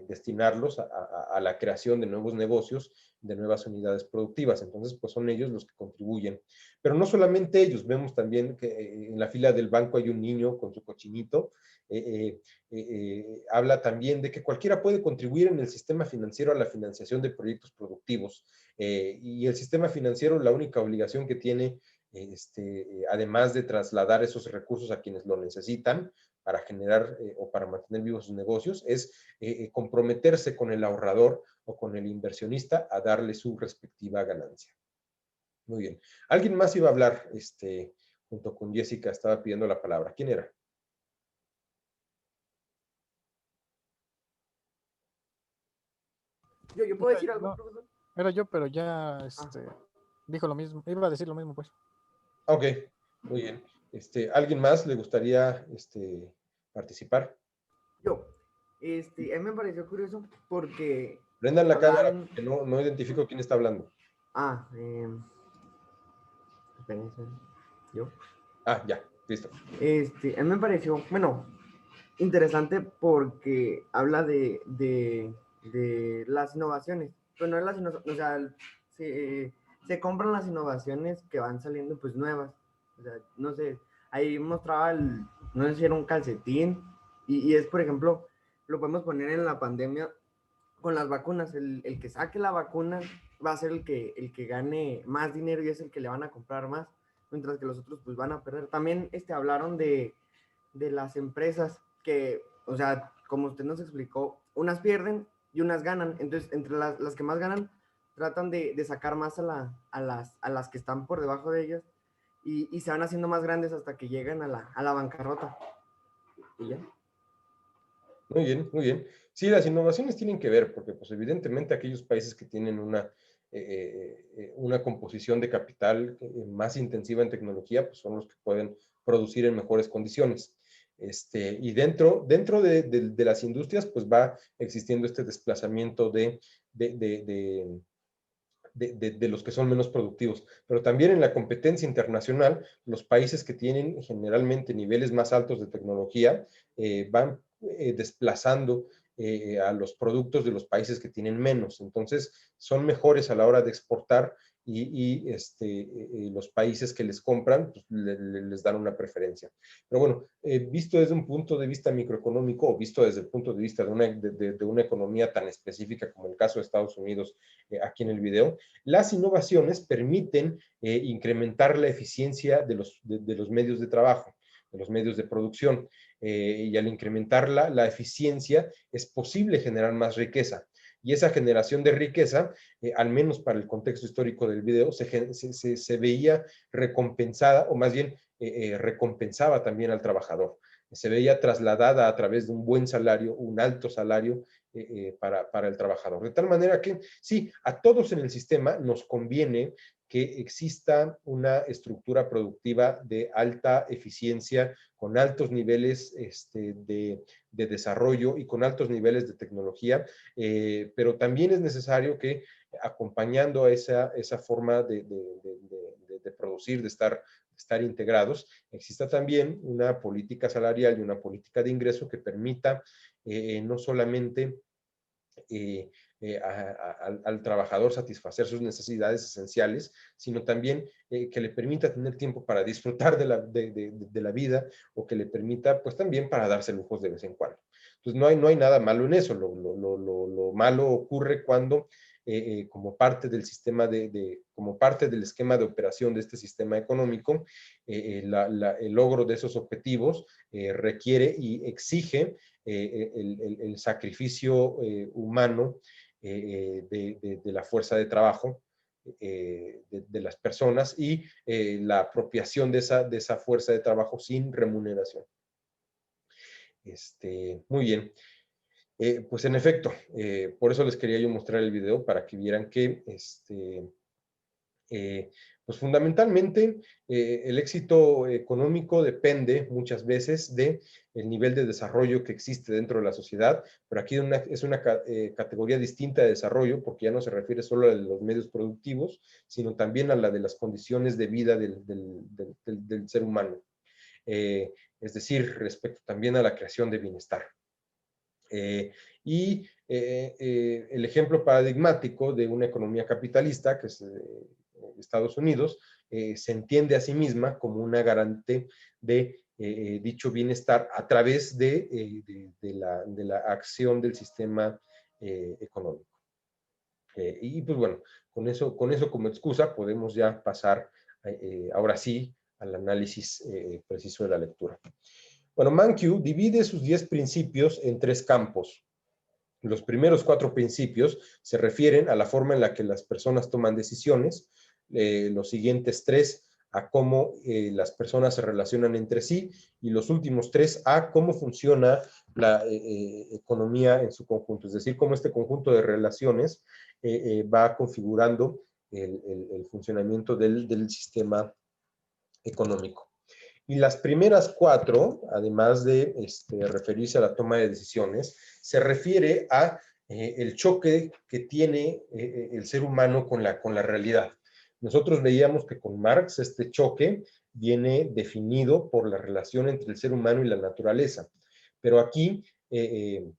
destinarlos a la creación de nuevos negocios, de nuevas unidades productivas. Entonces, pues son ellos los que contribuyen. Pero no solamente ellos, vemos también que en la fila del banco hay un niño con su cochinito. Habla también de que cualquiera puede contribuir en el sistema financiero a la financiación de proyectos productivos. Y el sistema financiero, la única obligación que tiene, además de trasladar esos recursos a quienes lo necesitan para generar o para mantener vivos sus negocios, es comprometerse con el ahorrador o con el inversionista a darle su respectiva ganancia. Muy bien. ¿Alguien más iba a hablar? Junto con Jessica estaba pidiendo la palabra. ¿Quién era? Yo puedo decir algo, No, profesor. era yo, pero ya dijo lo mismo. Iba a decir lo mismo, pues. Ok, muy bien. ¿Alguien más le gustaría participar? Yo. A mí me pareció curioso porque... Prendan la cámara, porque no identifico quién está hablando. Espérense. ¿Yo? Ya, listo. A mí me pareció, bueno, interesante porque habla de las innovaciones, pero no de las innovaciones, o sea, se compran las innovaciones que van saliendo pues nuevas. O sea, no sé, ahí mostraba no sé si era un calcetín, y es, por ejemplo, lo podemos poner en la pandemia con las vacunas. El que saque la vacuna va a ser el que gane más dinero y es el que le van a comprar más, mientras que los otros pues van a perder. También hablaron de las empresas que, o sea, como usted nos explicó, unas pierden y unas ganan. Entonces, entre las que más ganan, tratan de sacar más a las que están por debajo de ellas y se van haciendo más grandes hasta que llegan a la bancarrota. Y ya. Muy bien, muy bien. Sí, las innovaciones tienen que ver, porque pues evidentemente aquellos países que tienen una composición de capital más intensiva en tecnología, pues son los que pueden producir en mejores condiciones. Y dentro de las industrias, pues va existiendo este desplazamiento de los que son menos productivos. Pero también en la competencia internacional, los países que tienen generalmente niveles más altos de tecnología van desplazando a los productos de los países que tienen menos. Entonces, son mejores a la hora de exportar y los países que les compran pues, les dan una preferencia. Pero bueno, visto desde un punto de vista microeconómico o visto desde el punto de vista de una economía tan específica como el caso de Estados Unidos aquí en el video, las innovaciones permiten incrementar la eficiencia de los medios de trabajo, de los medios de producción, y al incrementar la eficiencia es posible generar más riqueza. Y esa generación de riqueza, al menos para el contexto histórico del video, se veía recompensada, o más bien recompensaba también al trabajador. Se veía trasladada a través de un buen salario, un alto salario para el trabajador. De tal manera que, sí, a todos en el sistema nos conviene que exista una estructura productiva de alta eficiencia, con altos niveles de desarrollo y con altos niveles de tecnología, pero también es necesario que acompañando a esa forma de producir, de estar integrados, exista también una política salarial y una política de ingreso que permita no solamente al trabajador satisfacer sus necesidades esenciales, sino también que le permita tener tiempo para disfrutar de la vida o que le permita, pues también para darse lujos de vez en cuando. Entonces no hay nada malo en eso. Lo malo ocurre cuando como parte del sistema como parte del esquema de operación de este sistema económico, el logro de esos objetivos requiere y exige el sacrificio humano de la fuerza de trabajo de las personas y la apropiación de esa fuerza de trabajo sin remuneración. Muy bien. Pues en efecto, por eso les quería yo mostrar el video para que vieran que pues fundamentalmente el éxito económico depende muchas veces del nivel de desarrollo que existe dentro de la sociedad, pero aquí es una categoría distinta de desarrollo porque ya no se refiere solo a los medios productivos, sino también a la de las condiciones de vida del ser humano. Es decir, respecto también a la creación de bienestar. Y el ejemplo paradigmático de una economía capitalista, que es Estados Unidos, se entiende a sí misma como una garante de dicho bienestar a través de la acción del sistema económico. Y pues bueno, con eso como excusa podemos ya pasar ahora sí al análisis preciso de la lectura. Bueno, Mankiw divide sus 10 principios en 3 campos. Los primeros 4 principios se refieren a la forma en la que las personas toman decisiones, los siguientes 3 a cómo las personas se relacionan entre sí y los últimos 3 a cómo funciona la economía en su conjunto, es decir, cómo este conjunto de relaciones va configurando el funcionamiento del sistema económico. Y las primeras 4, además de referirse a la toma de decisiones, se refiere a el choque que tiene el ser humano con la realidad. Nosotros veíamos que con Marx este choque viene definido por la relación entre el ser humano y la naturaleza. Pero aquí, en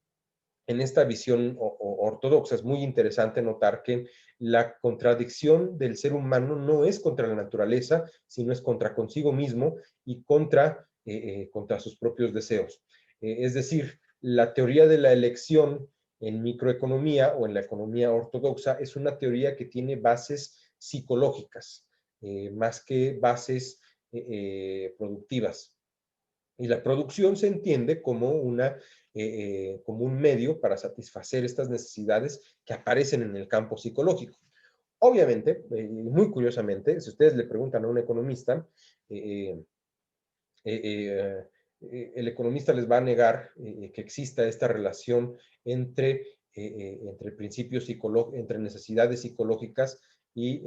esta visión ortodoxa, es muy interesante notar que la contradicción del ser humano no es contra la naturaleza, sino es contra consigo mismo y contra sus propios deseos. Es decir, la teoría de la elección en microeconomía o en la economía ortodoxa es una teoría que tiene bases psicológicas, más que bases productivas. Y la producción se entiende como como un medio para satisfacer estas necesidades que aparecen en el campo psicológico. Obviamente, muy curiosamente, si ustedes le preguntan a un economista, el economista les va a negar que exista esta relación entre principios entre necesidades psicológicas y,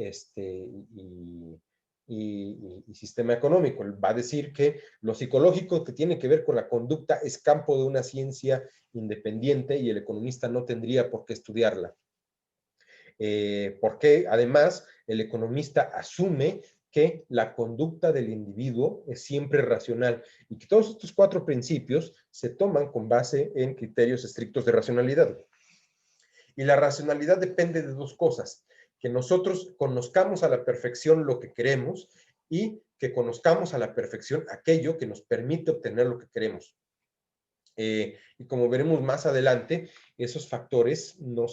y sistema económico. Va a decir que lo psicológico que tiene que ver con la conducta es campo de una ciencia independiente y el economista no tendría por qué estudiarla. Porque además el economista asume que la conducta del individuo es siempre racional y que todos estos 4 principios se toman con base en criterios estrictos de racionalidad. Y la racionalidad depende de 2 cosas: que nosotros conozcamos a la perfección lo que queremos y que conozcamos a la perfección aquello que nos permite obtener lo que queremos. Y como veremos más adelante, esos factores no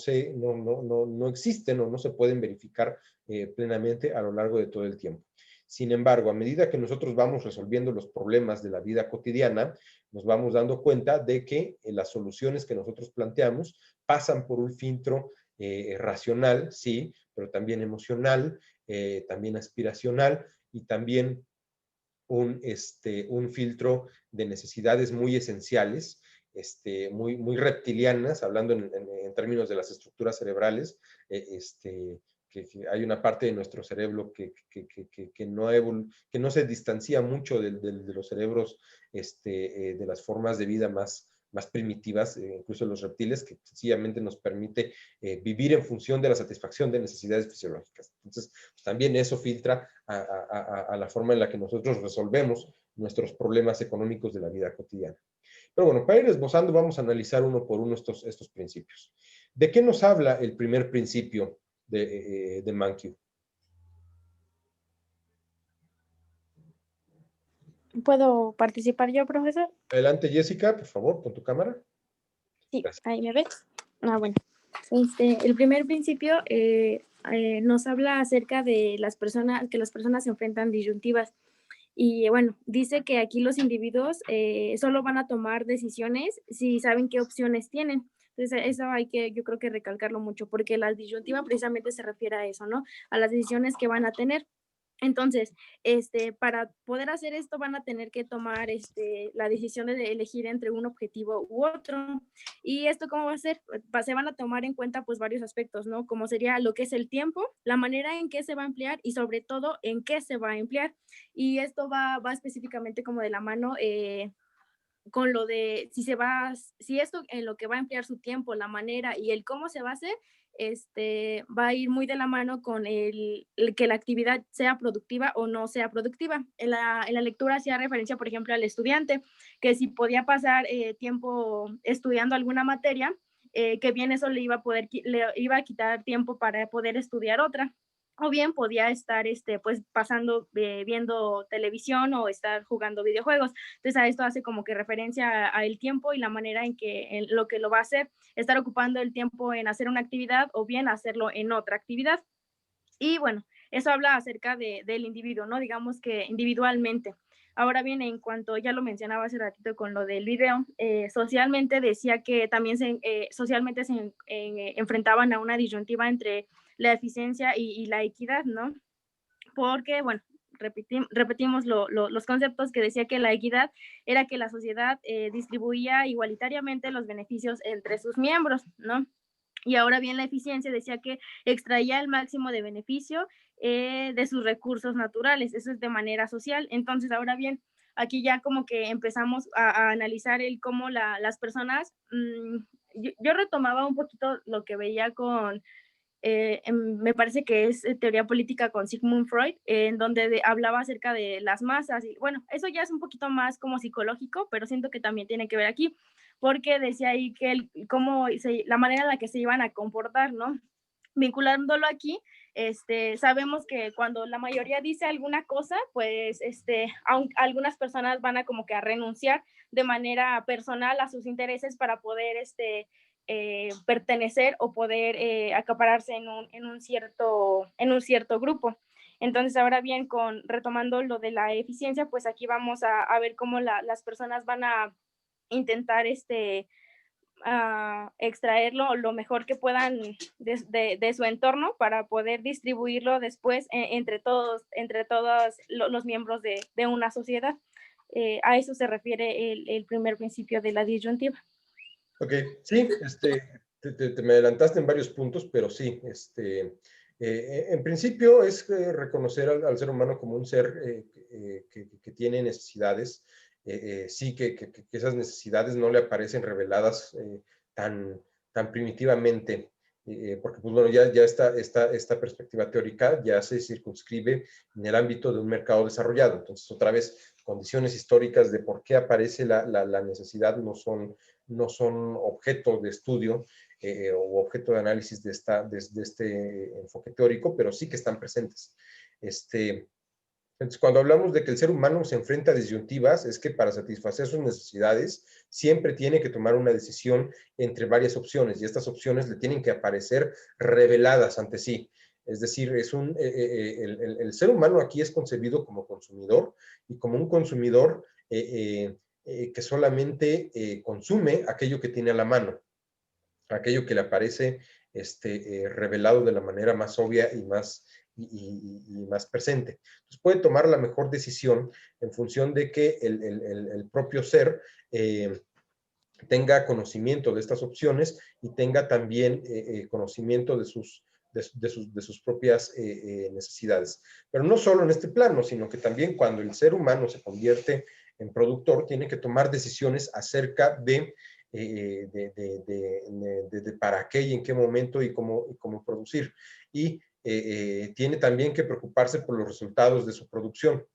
existen o no se pueden verificar plenamente a lo largo de todo el tiempo. Sin embargo, a medida que nosotros vamos resolviendo los problemas de la vida cotidiana, nos vamos dando cuenta de que las soluciones que nosotros planteamos pasan por un filtro racional, sí, pero también emocional, también aspiracional y también un filtro de necesidades muy esenciales, muy reptilianas, hablando en términos de las estructuras cerebrales, que hay una parte de nuestro cerebro que no se distancia mucho de los cerebros de las formas de vida más primitivas, incluso los reptiles, que sencillamente nos permite vivir en función de la satisfacción de necesidades fisiológicas. Entonces, pues, también eso filtra a la forma en la que nosotros resolvemos nuestros problemas económicos de la vida cotidiana. Pero bueno, para ir esbozando, vamos a analizar uno por uno estos principios. ¿De qué nos habla el primer principio de Mankiw? ¿Puedo participar yo, profesor? Adelante, Jessica, por favor, con tu cámara. Sí, Gracias. ahí me ves. Bueno. El primer principio nos habla acerca de que las personas se enfrentan disyuntivas. Y bueno, dice que aquí los individuos solo van a tomar decisiones si saben qué opciones tienen. Entonces, eso yo creo que recalcarlo mucho, porque la disyuntiva precisamente se refiere a eso, ¿no? A las decisiones que van a tener. Entonces, para poder hacer esto van a tener que tomar la decisión de elegir entre un objetivo u otro. ¿Y esto cómo va a ser? Se van a tomar en cuenta pues varios aspectos, ¿no? Como sería lo que es el tiempo, la manera en que se va a emplear y sobre todo en qué se va a emplear. Y esto va específicamente como de la mano con lo de si esto en lo que va a emplear su tiempo, la manera y el cómo se va a hacer, va a ir muy de la mano con el que la actividad sea productiva o no sea productiva. En la lectura hacía referencia, por ejemplo, al estudiante, que si podía pasar tiempo estudiando alguna materia, que bien eso le iba a quitar tiempo para poder estudiar otra. O bien podía estar pues pasando viendo televisión o estar jugando videojuegos. Entonces a esto hace como que referencia a el tiempo y la manera en lo que lo va a hacer, estar ocupando el tiempo en hacer una actividad o bien hacerlo en otra actividad. Y bueno, eso habla acerca del individuo, ¿no? Digamos que individualmente. Ahora bien, en cuanto ya lo mencionaba hace ratito con lo del video, socialmente decía que también socialmente se enfrentaban a una disyuntiva entre la eficiencia y la equidad, ¿no? Porque, bueno, repetimos los conceptos que decía que la equidad era que la sociedad distribuía igualitariamente los beneficios entre sus miembros, ¿no? Y ahora bien, la eficiencia decía que extraía el máximo de beneficio de sus recursos naturales, eso es de manera social. Entonces, ahora bien, aquí ya como que empezamos a analizar cómo las personas, yo retomaba un poquito lo que veía me parece que es teoría política con Sigmund Freud, en donde hablaba acerca de las masas, y bueno, eso ya es un poquito más como psicológico, pero siento que también tiene que ver aquí, porque decía ahí que la manera en la que se iban a comportar, ¿no? vinculándolo aquí, sabemos que cuando la mayoría dice alguna cosa, pues algunas personas van a como que a renunciar de manera personal a sus intereses para poder pertenecer o poder acapararse en un cierto grupo. Entonces, ahora bien, retomando lo de la eficiencia, pues aquí vamos a ver cómo las personas van a intentar a extraerlo lo mejor que puedan de su entorno para poder distribuirlo después entre todos los miembros de una sociedad. A eso se refiere el primer principio de la disyuntiva. Ok, sí, te me adelantaste en varios puntos, pero sí, en principio es reconocer al ser humano como un ser que tiene necesidades. Sí, que esas necesidades no le aparecen reveladas tan primitivamente, porque pues bueno, ya esta perspectiva teórica ya se circunscribe en el ámbito de un mercado desarrollado. Entonces, otra vez, condiciones históricas de por qué aparece la necesidad no son objeto de estudio o objeto de análisis de este enfoque teórico, pero sí que están presentes. Entonces, cuando hablamos de que el ser humano se enfrenta a disyuntivas, es que para satisfacer sus necesidades siempre tiene que tomar una decisión entre varias opciones, y estas opciones le tienen que aparecer reveladas ante sí. Es decir, el ser humano aquí es concebido como consumidor, y como un consumidor que solamente consume aquello que tiene a la mano, aquello que le aparece revelado de la manera más obvia y más presente. Entonces puede tomar la mejor decisión en función de que el propio ser tenga conocimiento de estas opciones y tenga también conocimiento de sus propias necesidades. Pero no solo en este plano, sino que también cuando el ser humano se convierte en productor, tiene que tomar decisiones acerca de para qué y en qué momento y cómo producir. Y tiene también que preocuparse por los resultados de su producción,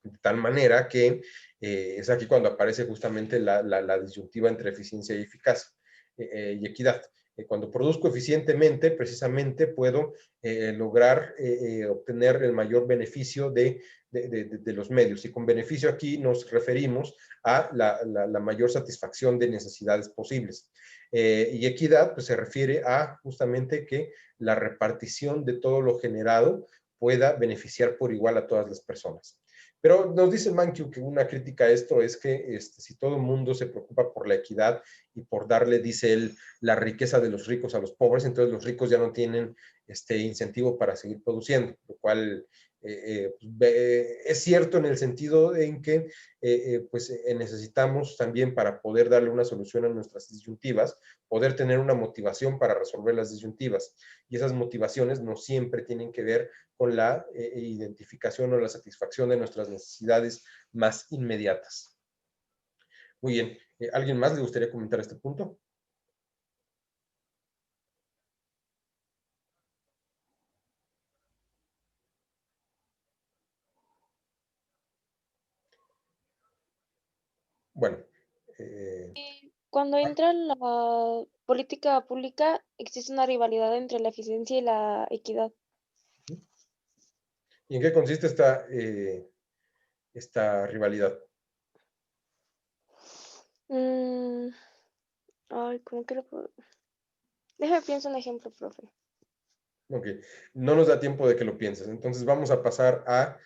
de tal manera que es aquí cuando aparece justamente la disyuntiva entre eficiencia y eficacia y equidad. Cuando produzco eficientemente, precisamente puedo lograr obtener el mayor beneficio de los medios. Y con beneficio aquí nos referimos a la mayor satisfacción de necesidades posibles. Y equidad pues, se refiere a justamente que la repartición de todo lo generado pueda beneficiar por igual a todas las personas. Pero nos dice Mankiw que una crítica a esto es que si todo el mundo se preocupa por la equidad y por darle, dice él, la riqueza de los ricos a los pobres, entonces los ricos ya no tienen incentivo para seguir produciendo, lo cual es cierto en el sentido en que necesitamos también, para poder darle una solución a nuestras disyuntivas, poder tener una motivación para resolver las disyuntivas. Y esas motivaciones no siempre tienen que ver con la identificación o la satisfacción de nuestras necesidades más inmediatas. Muy bien. ¿Alguien más le gustaría comentar este punto? Bueno. Cuando entra la política pública, existe una rivalidad entre la eficiencia y la equidad. ¿Y en qué consiste esta rivalidad? Ay, ¿cómo que lo puedo? Déjame pienso un ejemplo, profe. Ok, no nos da tiempo de que lo pienses. Entonces vamos a pasar a,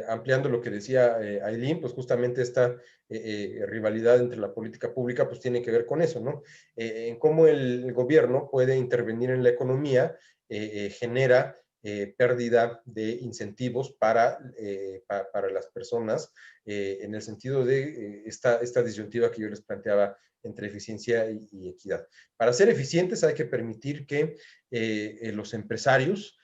ampliando lo que decía Aileen, pues justamente esta rivalidad entre la política pública pues tiene que ver con eso, ¿no? En cómo el gobierno puede intervenir en la economía, genera pérdida de incentivos para las personas, en el sentido de esta disyuntiva que yo les planteaba entre eficiencia y equidad. Para ser eficientes hay que permitir que los empresarios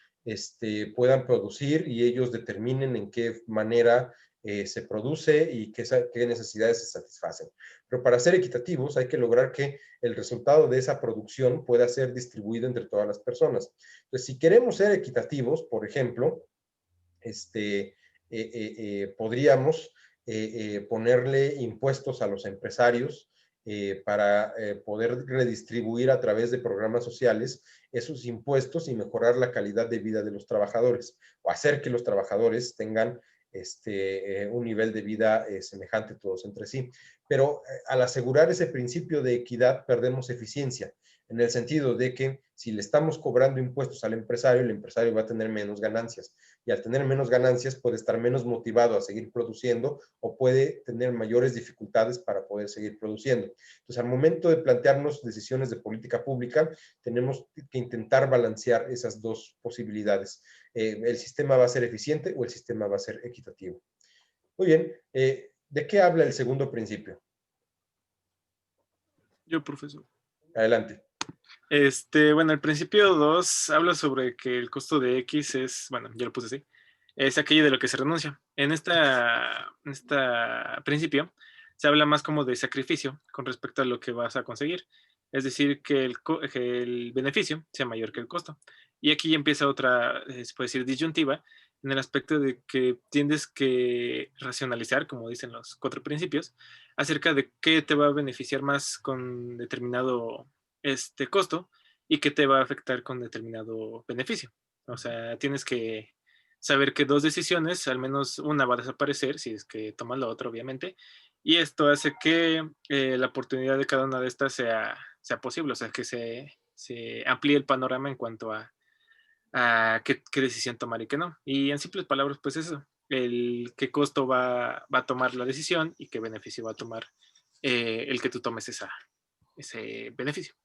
puedan producir y ellos determinen en qué manera se produce y qué necesidades se satisfacen. Pero para ser equitativos hay que lograr que el resultado de esa producción pueda ser distribuido entre todas las personas. Entonces, si queremos ser equitativos, por ejemplo, podríamos ponerle impuestos a los empresarios para poder redistribuir a través de programas sociales esos impuestos y mejorar la calidad de vida de los trabajadores, o hacer que los trabajadores tengan un nivel de vida semejante todos entre sí. Pero al asegurar ese principio de equidad, perdemos eficiencia, en el sentido de que si le estamos cobrando impuestos al empresario, el empresario va a tener menos ganancias, y al tener menos ganancias puede estar menos motivado a seguir produciendo o puede tener mayores dificultades para poder seguir produciendo. Entonces, al momento de plantearnos decisiones de política pública, tenemos que intentar balancear esas dos posibilidades. El sistema va a ser eficiente o el sistema va a ser equitativo. Muy bien, ¿de qué habla el segundo principio? Yo, profesor. Adelante. Bueno, el principio 2 habla sobre que el costo de X es, bueno, ya lo puse así, es aquello de lo que se renuncia. En este principio se habla más como de sacrificio con respecto a lo que vas a conseguir. Es decir, que el beneficio sea mayor que el costo. Y aquí ya empieza otra, se puede decir, disyuntiva, en el aspecto de que tienes que racionalizar, como dicen los 4 principios, acerca de qué te va a beneficiar más con determinado costo y qué te va a afectar con determinado beneficio. O sea, tienes que saber que 2 decisiones, al menos una va a desaparecer, si es que tomas la otra, obviamente, y esto hace que la oportunidad de cada una de estas sea posible, o sea, que se amplíe el panorama en cuanto a qué decisión tomar y qué no. Y en simples palabras, pues eso, qué costo va a tomar la decisión y qué beneficio va a tomar el que tú tomes ese beneficio.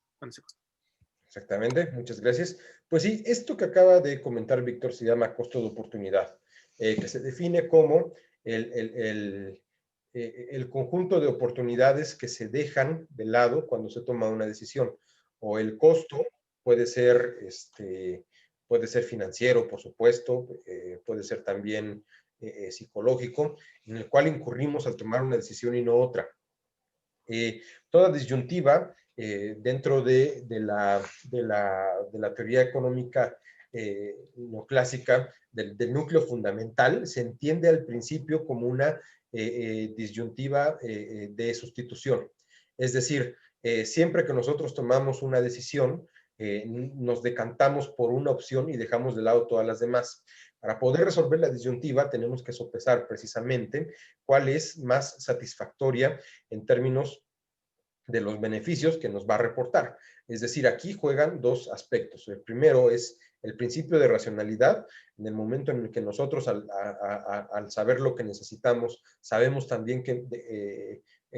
Exactamente, muchas gracias. Pues sí, esto que acaba de comentar Víctor se llama costo de oportunidad, que se define como el conjunto de oportunidades que se dejan de lado cuando se toma una decisión. O el costo puede ser, puede ser financiero, por supuesto, puede ser también psicológico, en el cual incurrimos al tomar una decisión y no otra. Toda disyuntiva dentro de la teoría económica neoclásica del núcleo fundamental se entiende al principio como una disyuntiva de sustitución. Es decir, siempre que nosotros tomamos una decisión, nos decantamos por una opción y dejamos de lado todas las demás. Para poder resolver la disyuntiva tenemos que sopesar precisamente cuál es más satisfactoria en términos de los beneficios que nos va a reportar. Es decir, aquí juegan 2 aspectos. El primero es el principio de racionalidad. En el momento en el que nosotros, al saber lo que necesitamos, sabemos también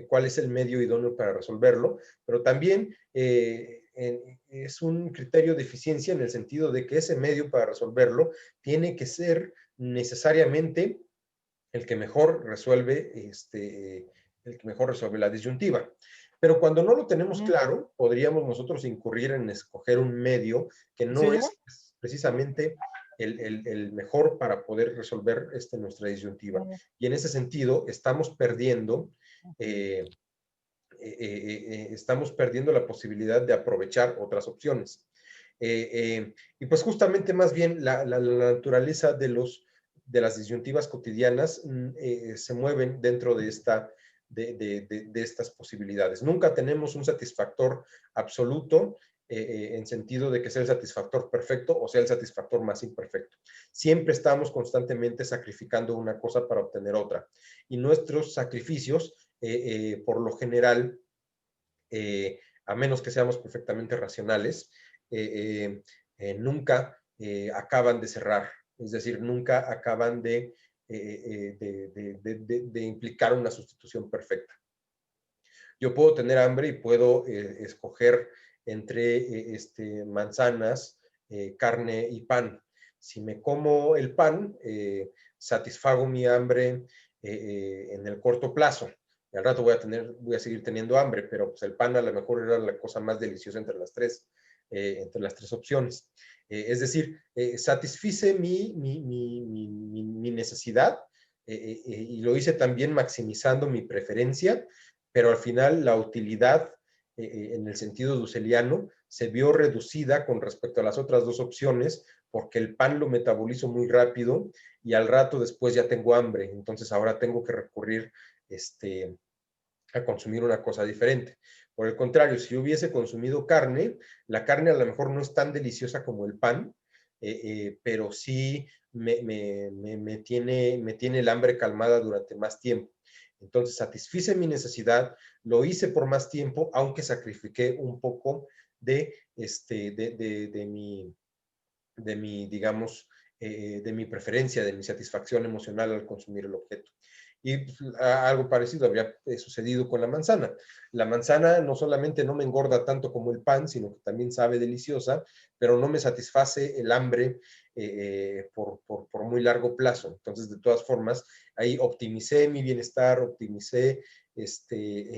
cuál es el medio idóneo para resolverlo, pero también es un criterio de eficiencia en el sentido de que ese medio para resolverlo tiene que ser necesariamente el que mejor resuelve, la disyuntiva. Pero cuando no lo tenemos claro, podríamos nosotros incurrir en escoger un medio que no es precisamente el mejor para poder resolver nuestra disyuntiva. Y en ese sentido, estamos perdiendo la posibilidad de aprovechar otras opciones. Y pues justamente más bien la naturaleza de las disyuntivas cotidianas se mueven dentro de estas posibilidades. Nunca tenemos un satisfactor absoluto en sentido de que sea el satisfactor perfecto o sea el satisfactor más imperfecto. Siempre estamos constantemente sacrificando una cosa para obtener otra. Y nuestros sacrificios, por lo general, a menos que seamos perfectamente racionales, nunca acaban de cerrar. Es decir, nunca acaban de implicar una sustitución perfecta. Yo puedo tener hambre y puedo escoger entre manzanas, carne y pan. Si me como el pan, satisfago mi hambre en el corto plazo. Y al rato voy a seguir teniendo hambre, pero pues el pan a lo mejor era la cosa más deliciosa entre las tres opciones. Es decir, satisfice mi necesidad y lo hice también maximizando mi preferencia, pero al final la utilidad en el sentido dusseliano se vio reducida con respecto a las otras 2 opciones porque el pan lo metabolizo muy rápido y al rato después ya tengo hambre, entonces ahora tengo que recurrir a consumir una cosa diferente. Por el contrario, si yo hubiese consumido carne, la carne a lo mejor no es tan deliciosa como el pan, pero sí me tiene el hambre calmada durante más tiempo. Entonces satisfice mi necesidad, lo hice por más tiempo, aunque sacrifiqué un poco de digamos, de mi preferencia, de mi satisfacción emocional al consumir el objeto. Y algo parecido habría sucedido con la manzana. La manzana no solamente no me engorda tanto como el pan, sino que también sabe deliciosa, pero no me satisface el hambre por muy largo plazo. Entonces, de todas formas, ahí optimicé mi bienestar, optimicé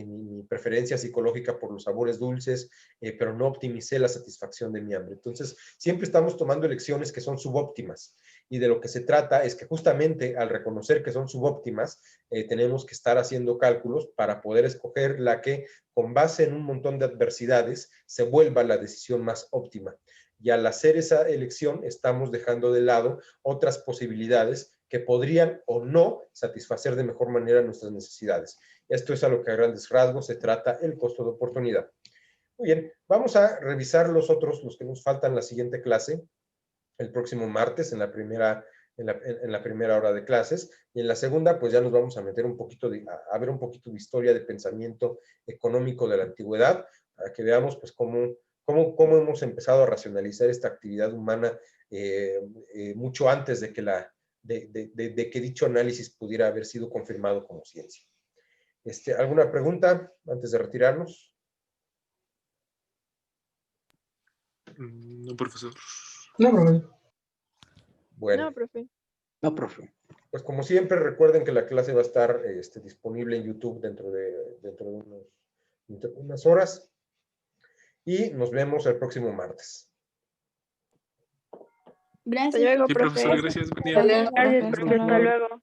mi preferencia psicológica por los sabores dulces, pero no optimicé la satisfacción de mi hambre. Entonces, siempre estamos tomando elecciones que son subóptimas. Y de lo que se trata es que justamente al reconocer que son subóptimas, tenemos que estar haciendo cálculos para poder escoger la que, con base en un montón de adversidades, se vuelva la decisión más óptima. Y al hacer esa elección, estamos dejando de lado otras posibilidades que podrían o no satisfacer de mejor manera nuestras necesidades. Esto es a lo que a grandes rasgos se trata el costo de oportunidad. Muy bien, vamos a revisar los que nos faltan en la siguiente clase, el próximo martes, en la primera hora de clases, y en la segunda, pues ya nos vamos a meter a ver un poquito de historia de pensamiento económico de la antigüedad, para que veamos pues cómo hemos empezado a racionalizar esta actividad humana mucho antes de que dicho análisis pudiera haber sido confirmado como ciencia. ¿Alguna pregunta antes de retirarnos? No, profesor. No, profe. Bueno. No, profe. No, profe. Pues como siempre, recuerden que la clase va a estar disponible en YouTube dentro de unas horas. Y nos vemos el próximo martes. Gracias. Hasta luego, Sí, profe. profesor, gracias. Buen día. Gracias, profe. Hasta luego.